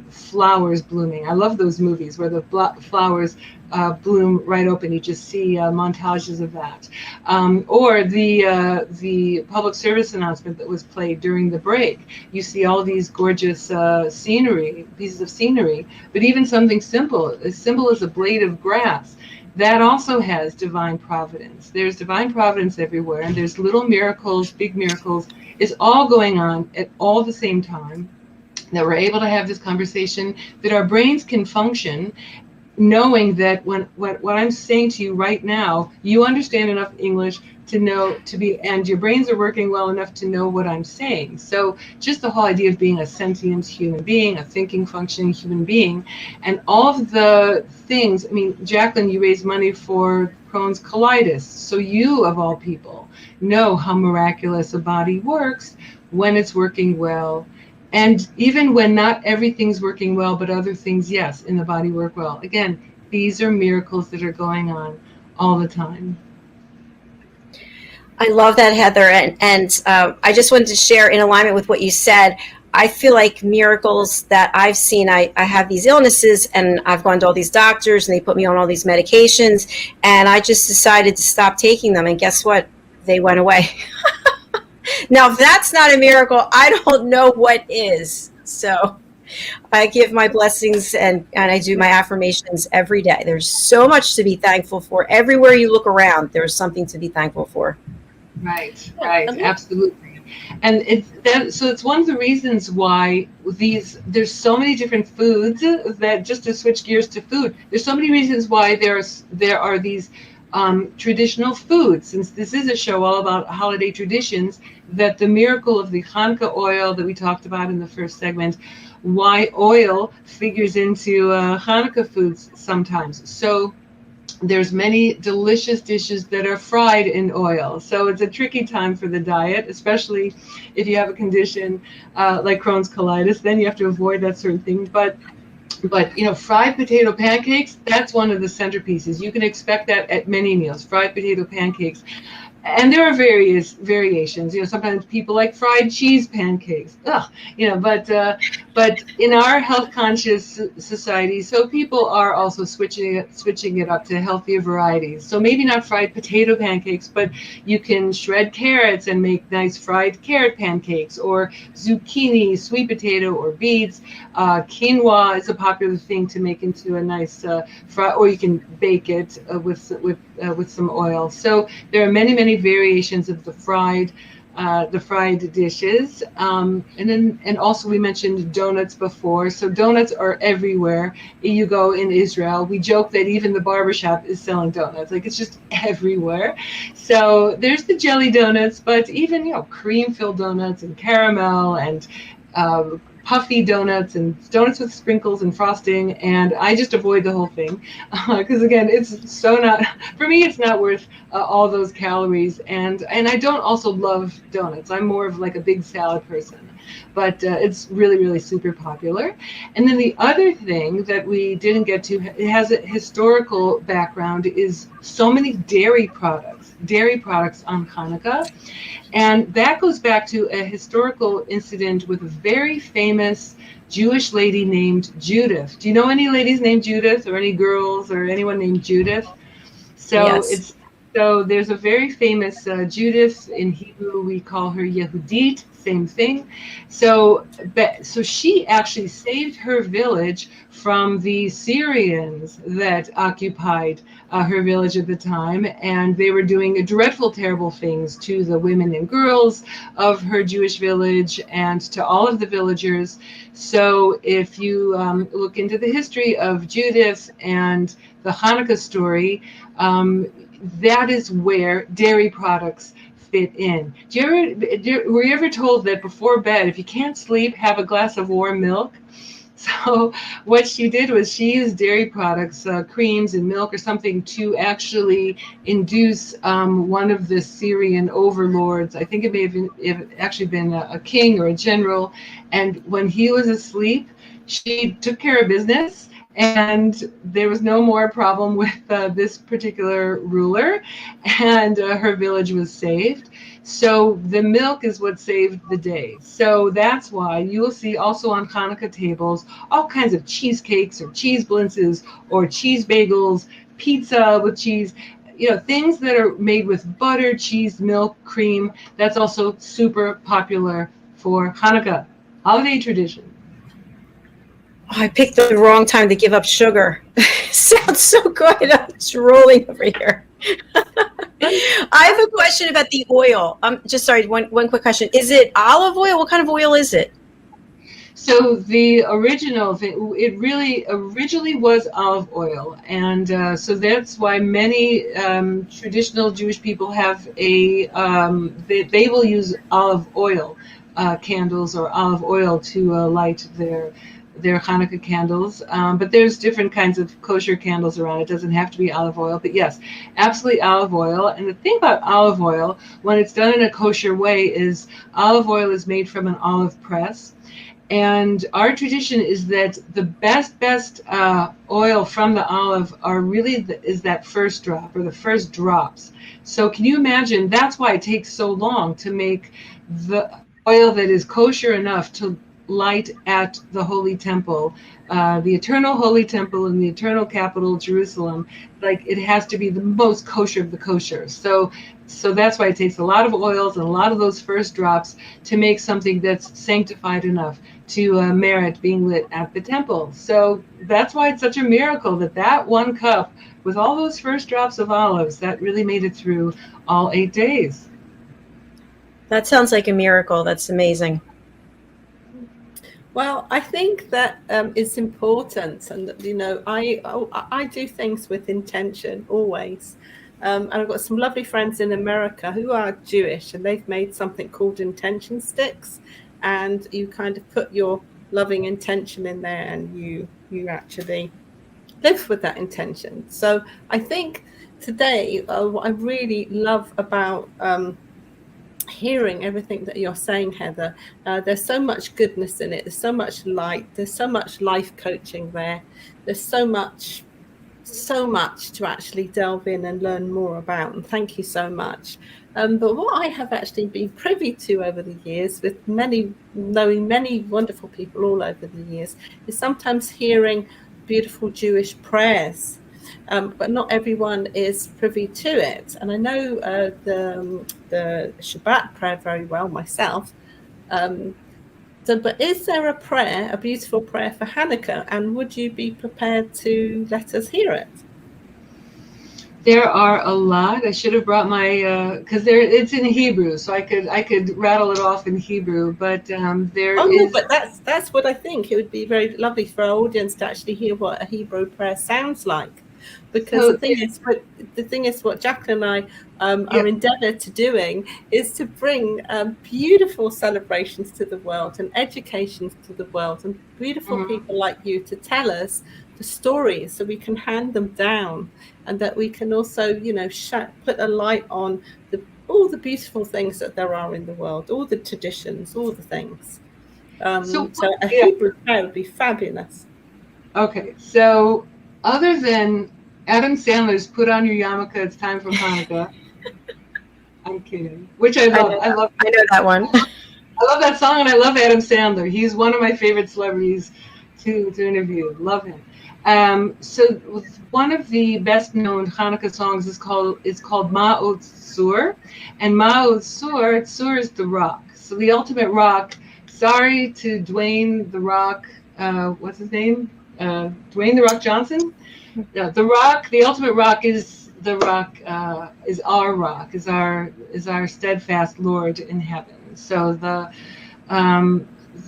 flowers blooming. I love those movies where the flowers bloom right open. You just see montages of that. Or the public service announcement that was played during the break. You see all these gorgeous pieces of scenery, but even something as simple as a blade of grass, that also has divine providence. There's divine providence everywhere, and there's little miracles, big miracles. It's all going on at all the same time, that we're able to have this conversation, that our brains can function, knowing that what I'm saying to you right now, you understand enough English to know and your brains are working well enough to know what I'm saying. So just the whole idea of being a sentient human being, a thinking, functioning human being, and all of the things. I mean, Jacalyn, you raise money for Crohn's colitis. So you, of all people, know how miraculous a body works when it's working well. And even when not everything's working well, but other things, yes, in the body work well. Again, these are miracles that are going on all the time. I love that, Heather. And I just wanted to share, in alignment with what you said, I feel like miracles that I've seen, I have these illnesses and I've gone to all these doctors and they put me on all these medications, and I just decided to stop taking them. And guess what? They went away. Now, if that's not a miracle, I don't know what is. So I give my blessings and I do my affirmations every day. There's so much to be thankful for. Everywhere you look around, there's something to be thankful for. Right, absolutely. And it's one of the reasons why there's so many different foods, that, just to switch gears to food, there's so many reasons why there are these traditional foods. Since this is a show all about holiday traditions, that the miracle of the Hanukkah oil that we talked about in the first segment, why oil figures into Hanukkah foods sometimes. So there's many delicious dishes that are fried in oil. So it's a tricky time for the diet, especially if you have a condition like Crohn's colitis. Then you have to avoid that sort of thing. But fried potato pancakes, that's one of the centerpieces. You can expect that at many meals, fried potato pancakes. And there are various variations. Sometimes people like fried cheese pancakes. Ugh, but in our health conscious society, so people are also switching it up to healthier varieties. So maybe not fried potato pancakes, but you can shred carrots and make nice fried carrot pancakes, or zucchini, sweet potato, or beets. Quinoa is a popular thing to make into a nice fry, or you can bake it with some oil. So there are many variations of the fried dishes, and also we mentioned donuts before. So donuts are everywhere. You go in Israel, we joke that even the barbershop is selling donuts. Like, it's just everywhere. So there's the jelly donuts, but even cream filled donuts and caramel and puffy donuts and donuts with sprinkles and frosting, and I just avoid the whole thing because again, it's so not for me. It's not worth all those calories, and I don't also love donuts. I'm more of like a big salad person, but it's really super popular. And then the other thing that we didn't get to, it has a historical background, is so many dairy products on Hanukkah. And that goes back to a historical incident with a very famous Jewish lady named Judith. Do you know any ladies named Judith, or any girls, or anyone named Judith? So Yes. So there's a very famous Judith. In Hebrew, we call her Yehudit, same thing. So she actually saved her village from the Syrians that occupied her village at the time, and they were doing dreadful, terrible things to the women and girls of her Jewish village and to all of the villagers. So if you look into the history of Judith and the Hanukkah story, that is where dairy products fit in. Were you ever told that before bed, if you can't sleep, have a glass of warm milk? So what she did was she used dairy products, creams and milk or something, to actually induce one of the Syrian overlords. I think it may have actually been a king or a general. And when he was asleep, she took care of business, and there was no more problem with this particular ruler, and her village was saved. So the milk is what saved the day. So that's why you will see also on Hanukkah tables all kinds of cheesecakes or cheese blintzes or cheese bagels, pizza with cheese, things that are made with butter, cheese, milk, cream. That's also super popular for Hanukkah, holiday tradition. Oh, I picked the wrong time to give up sugar. Sounds so good. I'm just rolling over here. I have a question about the oil. Just sorry, one quick question. Is it olive oil? What kind of oil is it? So the original thing, it really originally was olive oil, and so that's why many traditional Jewish people have they will use olive oil candles or olive oil to light their Hanukkah candles. But there's different kinds of kosher candles around. It doesn't have to be olive oil, but yes, absolutely olive oil. And the thing about olive oil, when it's done in a kosher way, is olive oil is made from an olive press. And our tradition is that the best oil from the olive is that first drop, or the first drops. So can you imagine? That's why it takes so long to make the oil that is kosher enough to light at the Holy Temple, the eternal Holy Temple in the eternal capital, Jerusalem. Like, it has to be the most kosher of the kosher. So that's why it takes a lot of oils and a lot of those first drops to make something that's sanctified enough to merit being lit at the temple. So that's why it's such a miracle that one cup with all those first drops of olives, that really made it through all 8 days. That sounds like a miracle. That's amazing. Well, I think that it's important, and I do things with intention always. And I've got some lovely friends in America who are Jewish, and they've made something called intention sticks, and you kind of put your loving intention in there, and you actually live with that intention. So I think today, what I really love about hearing everything that you're saying, Heather, there's so much goodness in it. There's so much light. There's so much life coaching there. There's so much so much to actually delve in and learn more about, and thank you so much. But what I have actually been privy to over the years, with knowing many wonderful people all over the years, is sometimes hearing beautiful Jewish prayers. But not everyone is privy to it. And I know the Shabbat prayer very well myself. But is there a prayer, a beautiful prayer for Hanukkah? And would you be prepared to let us hear it? There are a lot. I should have brought my because it's in Hebrew, so I could rattle it off in Hebrew. But there Oh is. no, but that's what I think. It would be very lovely for our audience to actually hear what a Hebrew prayer sounds like, because So, the thing is, what Jacalyn and I are endeavoured to doing is to bring beautiful celebrations to the world and education to the world, and beautiful people like you to tell us the stories, so we can hand them down, and that we can also, put a light on all the beautiful things that there are in the world, all the traditions, all the things. So a Hebrew prayer would be fabulous. Okay, so other than Adam Sandler's "Put on Your Yarmulke, It's Time for Hanukkah," I'm kidding. Which I love. I know that one. I love that song, and I love Adam Sandler. He's one of my favorite celebrities to interview. Love him. So one of the best known Hanukkah songs is called Ma'ot Tzur, and Ma'ot Tzur, Tzur is the rock. So the ultimate rock. Sorry to Dwayne the Rock. What's his name? Dwayne the Rock Johnson. No, the rock. The ultimate rock is the rock. Is our rock. Is our steadfast Lord in heaven. So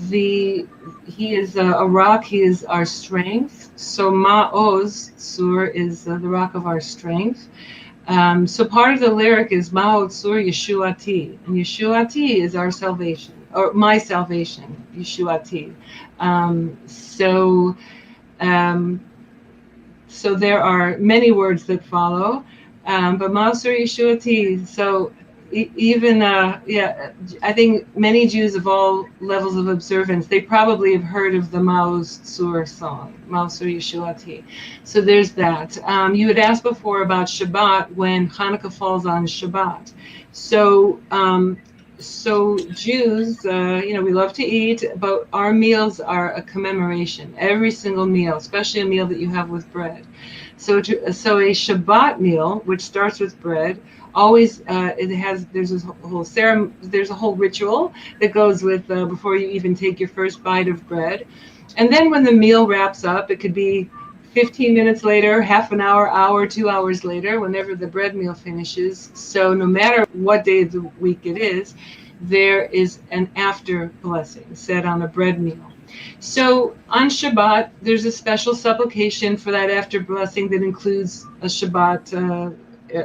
he is a rock. He is our strength. So Ma'oz Tzur is the rock of our strength. So part of the lyric is Ma'oz Tzur Yeshuati, and Yeshuati is our salvation, or my salvation, Yeshuati. So there are many words that follow, but Ma'oz Tzur Yeshuati. So even I think many Jews of all levels of observance, they probably have heard of the Ma'oz Tzur song, Ma'oz Tzur Yeshuati. So there's that. You had asked before about Shabbat, when Hanukkah falls on Shabbat. So Jews, we love to eat, but our meals are a commemoration. Every single meal, especially a meal that you have with bread. So a Shabbat meal, which starts with bread, always there's a whole ritual that goes with before you even take your first bite of bread, and then when the meal wraps up, it could be 15 minutes later, half an hour, 2 hours later, whenever the bread meal finishes. So no matter what day of the week it is, there is an after blessing said on a bread meal. So on Shabbat, there's a special supplication for that after blessing that includes a Shabbat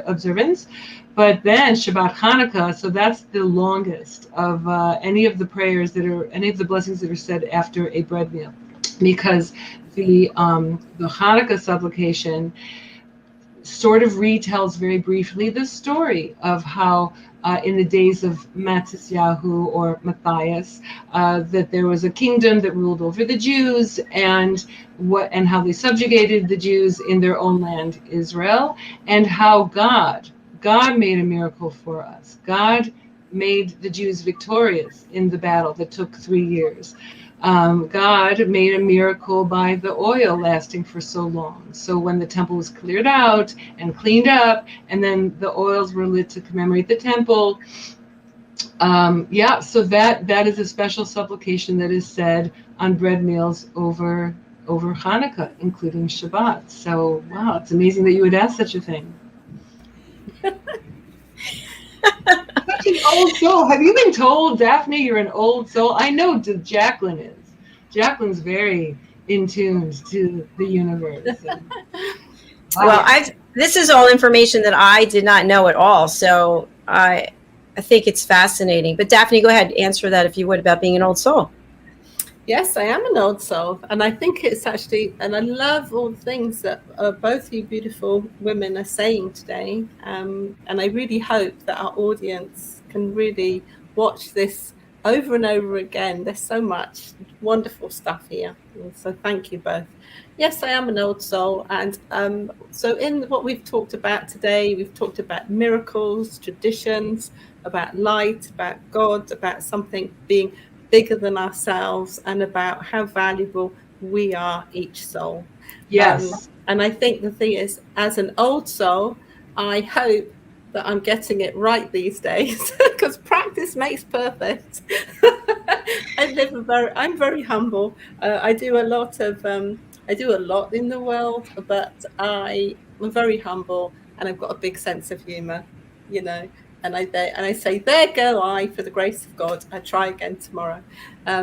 observance. But then Shabbat Hanukkah, so that's the longest of any of the blessings that are said after a bread meal, because the Hanukkah supplication sort of retells very briefly the story of how in the days of Mattityahu or Matthias, that there was a kingdom that ruled over the Jews, and how they subjugated the Jews in their own land, Israel, and how God made a miracle for us. God made the Jews victorious in the battle that took 3 years. God made a miracle by the oil lasting for so long. So when the temple was cleared out and cleaned up, and then the oils were lit to commemorate the temple. So that is a special supplication that is said on bread meals over Hanukkah, including Shabbat. So wow, it's amazing that you would ask such a thing. Such an old soul. Have you been told, Daphne, you're an old soul? I know Jacalyn is. Jacalyn's very in tune to the universe. Well, this is all information that I did not know at all. So I think it's fascinating. But Daphne, go ahead, answer that if you would, about being an old soul. Yes, I am an old soul, and I think it's actually, and I love all the things that both you beautiful women are saying today, and I really hope that our audience can really watch this over and over again. There's so much wonderful stuff here. So thank you both. Yes, I am an old soul. And so in what we've talked about today, we've talked about miracles, traditions, about light, about God, about something being bigger than ourselves, and about how valuable we are, each soul. Yes. And I think the thing is, as an old soul, I hope that I'm getting it right these days, because practice makes perfect. I'm very humble. I do a lot in the world, but I'm very humble, and I've got a big sense of humor, you know. And I say, there go I, for the grace of God. I try again tomorrow.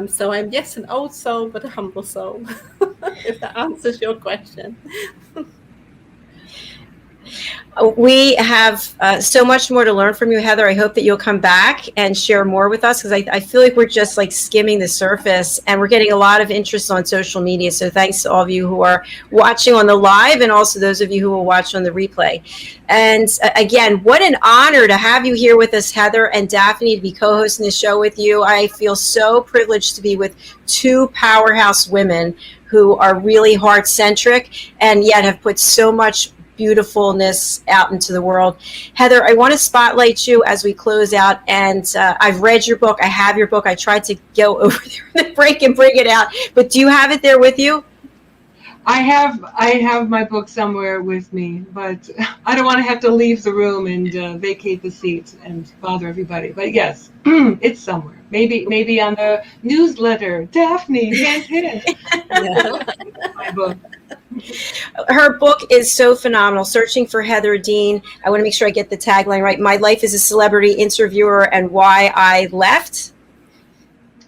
So I'm, yes, an old soul, but a humble soul. If that answers your question. We have so much more to learn from you, Heather. I hope that you'll come back and share more with us, because I feel like we're just like skimming the surface, and we're getting a lot of interest on social media. So thanks to all of you who are watching on the live, and also those of you who will watch on the replay. And again, what an honor to have you here with us, Heather and Daphne, to be co-hosting the show with you. I feel so privileged to be with two powerhouse women who are really heart-centric and yet have put so much beautifulness out into the world. Heather, I want to spotlight you as we close out, and I've read your book. I have your book. I tried to go over there in the break and bring it out, but do you have it there with you? I have my book somewhere with me, but I don't want to have to leave the room and vacate the seats and bother everybody. But yes, it's somewhere. Maybe on the newsletter. Daphne, hint, hint. Yeah. My book. Her book is so phenomenal. Searching for Heather Dean. I want to make sure I get the tagline right. My life as a celebrity interviewer and why I left.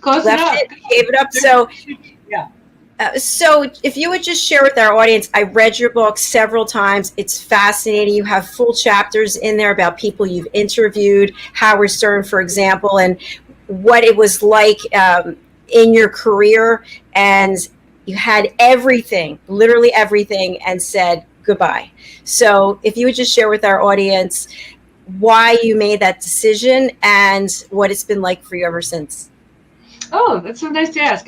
Close enough. Gave it up. So yeah. So if you would just share with our audience, I read your book several times. It's fascinating. You have full chapters in there about people you've interviewed, Howard Stern, for example, and what it was like in your career. And you had everything, literally everything, and said goodbye. So if you would just share with our audience why you made that decision and what it's been like for you ever since. Oh, that's so nice to ask.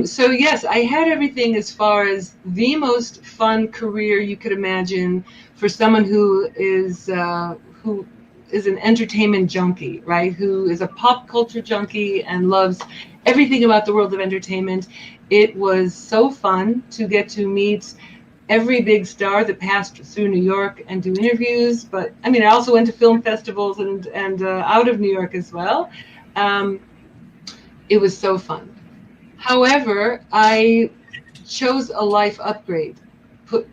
So yes, I had everything as far as the most fun career you could imagine for someone who is an entertainment junkie, right? Who is a pop culture junkie and loves everything about the world of entertainment. It was so fun to get to meet every big star that passed through New York and do interviews. But I mean, I also went to film festivals and out of New York as well. It was so fun. However, I chose a life upgrade,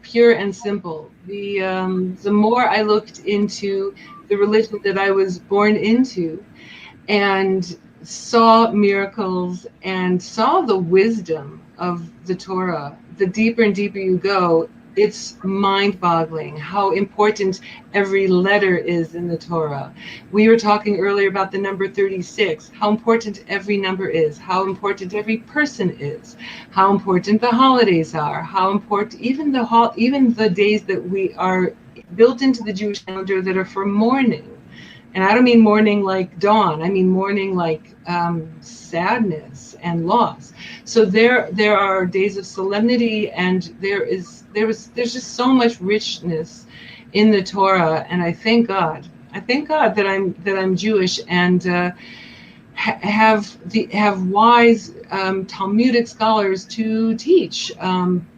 pure and simple. The more I looked into the religion that I was born into and saw miracles and saw the wisdom of the Torah, the deeper and deeper you go, it's mind-boggling how important every letter is in the Torah. We were talking earlier about the number 36, how important every number is, how important every person is, how important the holidays are, how important even the days that we are built into the Jewish calendar that are for mourning. And I don't mean mourning like dawn. I mean mourning like sadness and loss. So there are days of solemnity, and there's just so much richness in the Torah. And I thank God that I'm Jewish and have wise Talmudic scholars to teach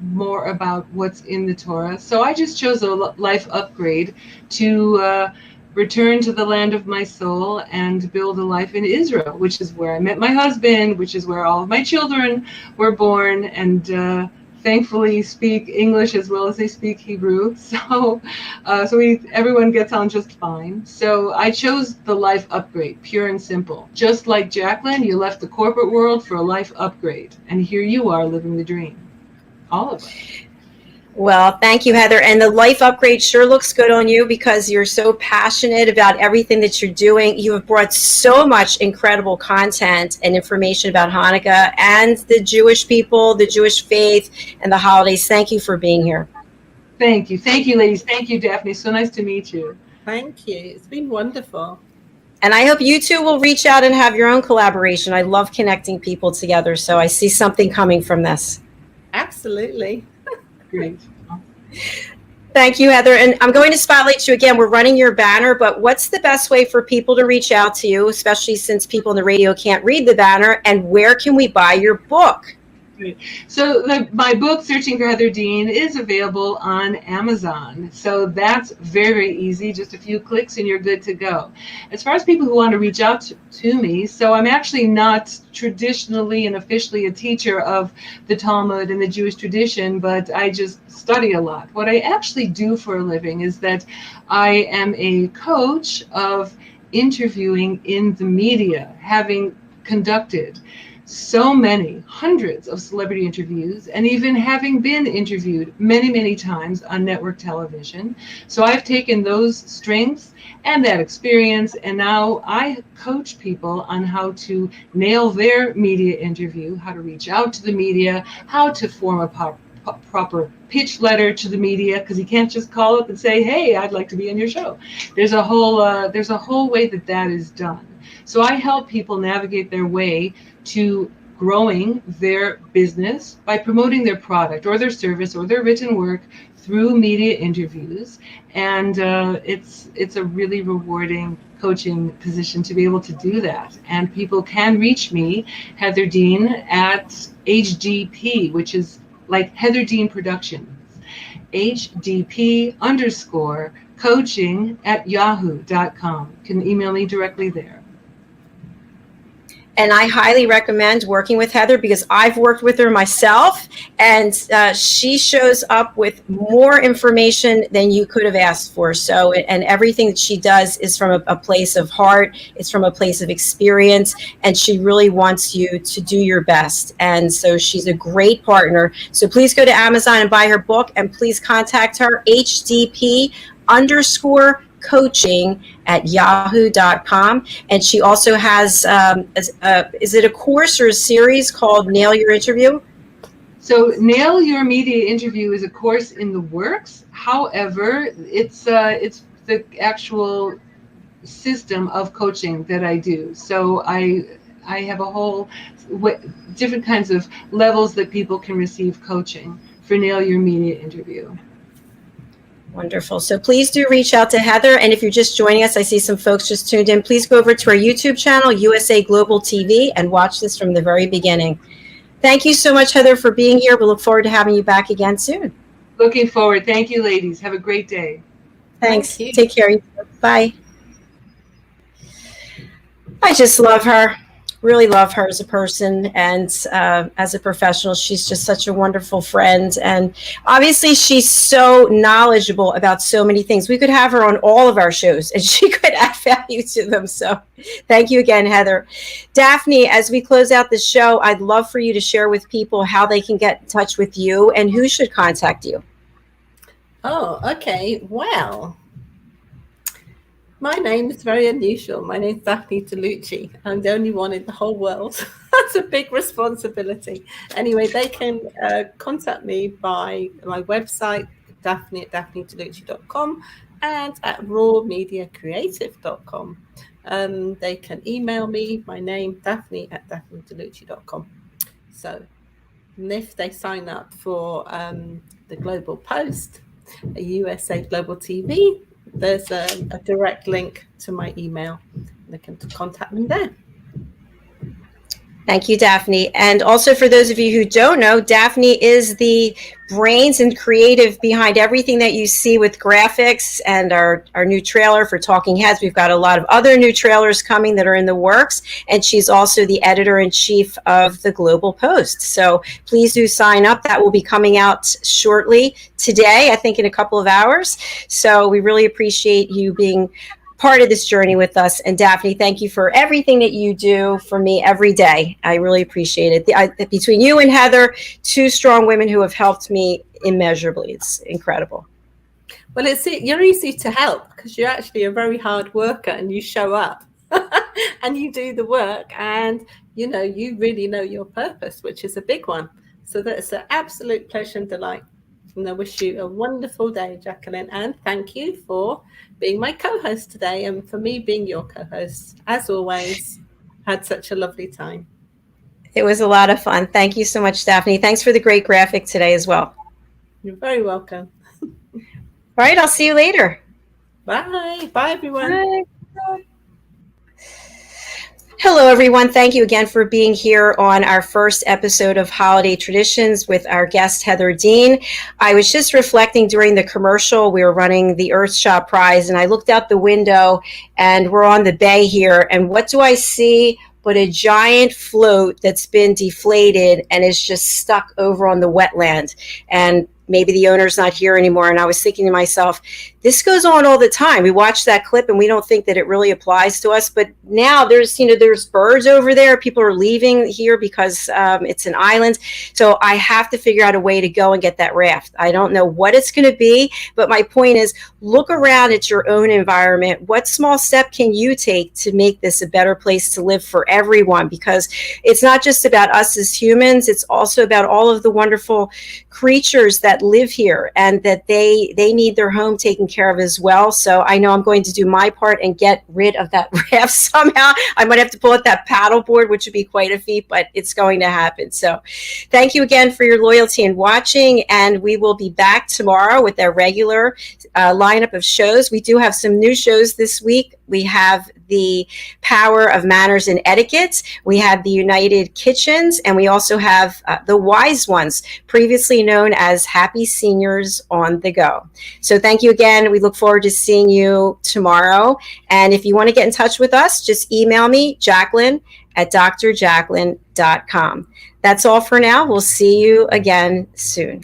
more about what's in the Torah. So I just chose a life upgrade to return to the land of my soul and build a life in Israel, which is where I met my husband, which is where all of my children were born, and thankfully speak English as well as they speak Hebrew. So everyone gets on just fine. So I chose the life upgrade, pure and simple. Just like Jacalyn, you left the corporate world for a life upgrade, and here you are living the dream. All of us. Well, thank you, Heather. And the life upgrade sure looks good on you because you're so passionate about everything that you're doing. You have brought so much incredible content and information about Hanukkah and the Jewish people, the Jewish faith, and the holidays. Thank you for being here. Thank you. Thank you, ladies. Thank you, Daphne. So nice to meet you. Thank you. It's been wonderful. And I hope you two will reach out and have your own collaboration. I love connecting people together. So I see something coming from this. Absolutely. Great. Thank you, Heather. And I'm going to spotlight you again. We're running your banner, but what's the best way for people to reach out to you, especially since people in the radio can't read the banner? And where can we buy your book? Great. So my book, Searching for Heather Dean, is available on Amazon. So that's very, very easy. Just a few clicks and you're good to go. As far as people who want to reach out to me, so I'm actually not traditionally and officially a teacher of the Talmud and the Jewish tradition, but I just study a lot. What I actually do for a living is that I am a coach of interviewing in the media, having conducted so many hundreds of celebrity interviews, and even having been interviewed many, many times on network television. So I've taken those strengths and that experience, and now I coach people on how to nail their media interview, how to reach out to the media, how to form a proper pitch letter to the media, because you can't just call up and say, hey, I'd like to be on your show. There's a whole way that is done. So I help people navigate their way to growing their business by promoting their product or their service or their written work through media interviews. And it's a really rewarding coaching position to be able to do that. And people can reach me, Heather Dean, at HDP, which is like Heather Dean Productions, HDP_coaching@yahoo.com. You can email me directly there. And I highly recommend working with Heather because I've worked with her myself, and she shows up with more information than you could have asked for. So, and everything that she does is from a place of heart. It's from a place of experience, and she really wants you to do your best. And so she's a great partner. So please go to Amazon and buy her book, and please contact her, HDP_coaching@yahoo.com. And she also has, is it a course or a series called Nail Your Interview? So Nail Your Media Interview is a course in the works. However, it's the actual system of coaching that I do. So I have a whole different kinds of levels that people can receive coaching for Nail Your Media Interview. Wonderful. So please do reach out to Heather. And if you're just joining us, I see some folks just tuned in. Please go over to our YouTube channel, USA Global TV, and watch this from the very beginning. Thank you so much, Heather, for being here. We'll look forward to having you back again soon. Looking forward. Thank you, ladies. Have a great day. Thanks. Thank you. Take care. Bye. I just love her. Really love her as a person and as a professional. She's just such a wonderful friend. And obviously she's so knowledgeable about so many things. We could have her on all of our shows and she could add value to them. So thank you again, Heather. Daphne, as we close out the show, I'd love for you to share with people how they can get in touch with you and who should contact you. Oh, okay. Well, my name is very unusual. My name is Daphne Diluce. I'm the only one in the whole world. That's a big responsibility. Anyway, they can contact me by my website, Daphne at daphnedeluce.com, and at rawmediacreative.com. They can email me, my name, Daphne at daphnedeluce.com. So, and if they sign up for the Global Post, a USA Global TV, there's a direct link to my email. They can contact me there. Thank you, Daphne. And also for those of you who don't know, Daphne is the brains and creative behind everything that you see with graphics and our new trailer for Talking Heads. We've got a lot of other new trailers coming that are in the works. And she's also the editor-in-chief of the Global Post. So please do sign up. That will be coming out shortly today, I think in a couple of hours. So we really appreciate you being part of this journey with us. And Daphne, thank you for everything that you do for me every day. I really appreciate it. Between you and Heather, two strong women who have helped me immeasurably. It's incredible. Well, you're easy to help because you're actually a very hard worker and you show up and you do the work and, you really know your purpose, which is a big one. So that's an absolute pleasure and delight. And I wish you a wonderful day, Jacalyn. And thank you for being my co-host today and for me being your co-host. As always, had such a lovely time. It was a lot of fun. Thank you so much, Daphne. Thanks for the great graphic today as well. You're very welcome. All right, I'll see you later. Bye. Bye, everyone. Bye. Hello, everyone. Thank you again for being here on our first episode of Holiday Traditions with our guest, Heather Dean. I was just reflecting during the commercial. We were running the Earthshot Prize, and I looked out the window, and we're on the bay here. And what do I see but a giant float that's been deflated and is just stuck over on the wetland? And maybe the owner's not here anymore. And I was thinking to myself, this goes on all the time. We watch that clip and we don't think that it really applies to us. But now there's birds over there. People are leaving here because it's an island. So I have to figure out a way to go and get that raft. I don't know what it's going to be, but my point is, look around at your own environment. What small step can you take to make this a better place to live for everyone? Because it's not just about us as humans. It's also about all of the wonderful creatures that live here and that they need their home taken care of as well. So I know I'm going to do my part and get rid of that raft somehow. I might have to pull out that paddle board, which would be quite a feat, but it's going to happen. So thank you again for your loyalty and watching. And we will be back tomorrow with our regular lineup of shows. We do have some new shows this week. We have the Power of Manners and Etiquette. We have the United Kitchens, and we also have the Wise Ones, previously known as Happy Seniors on the Go. So thank you again. We look forward to seeing you tomorrow. And if you want to get in touch with us, just email me, Jacalyn at drjacalyn.com. That's all for now. We'll see you again soon.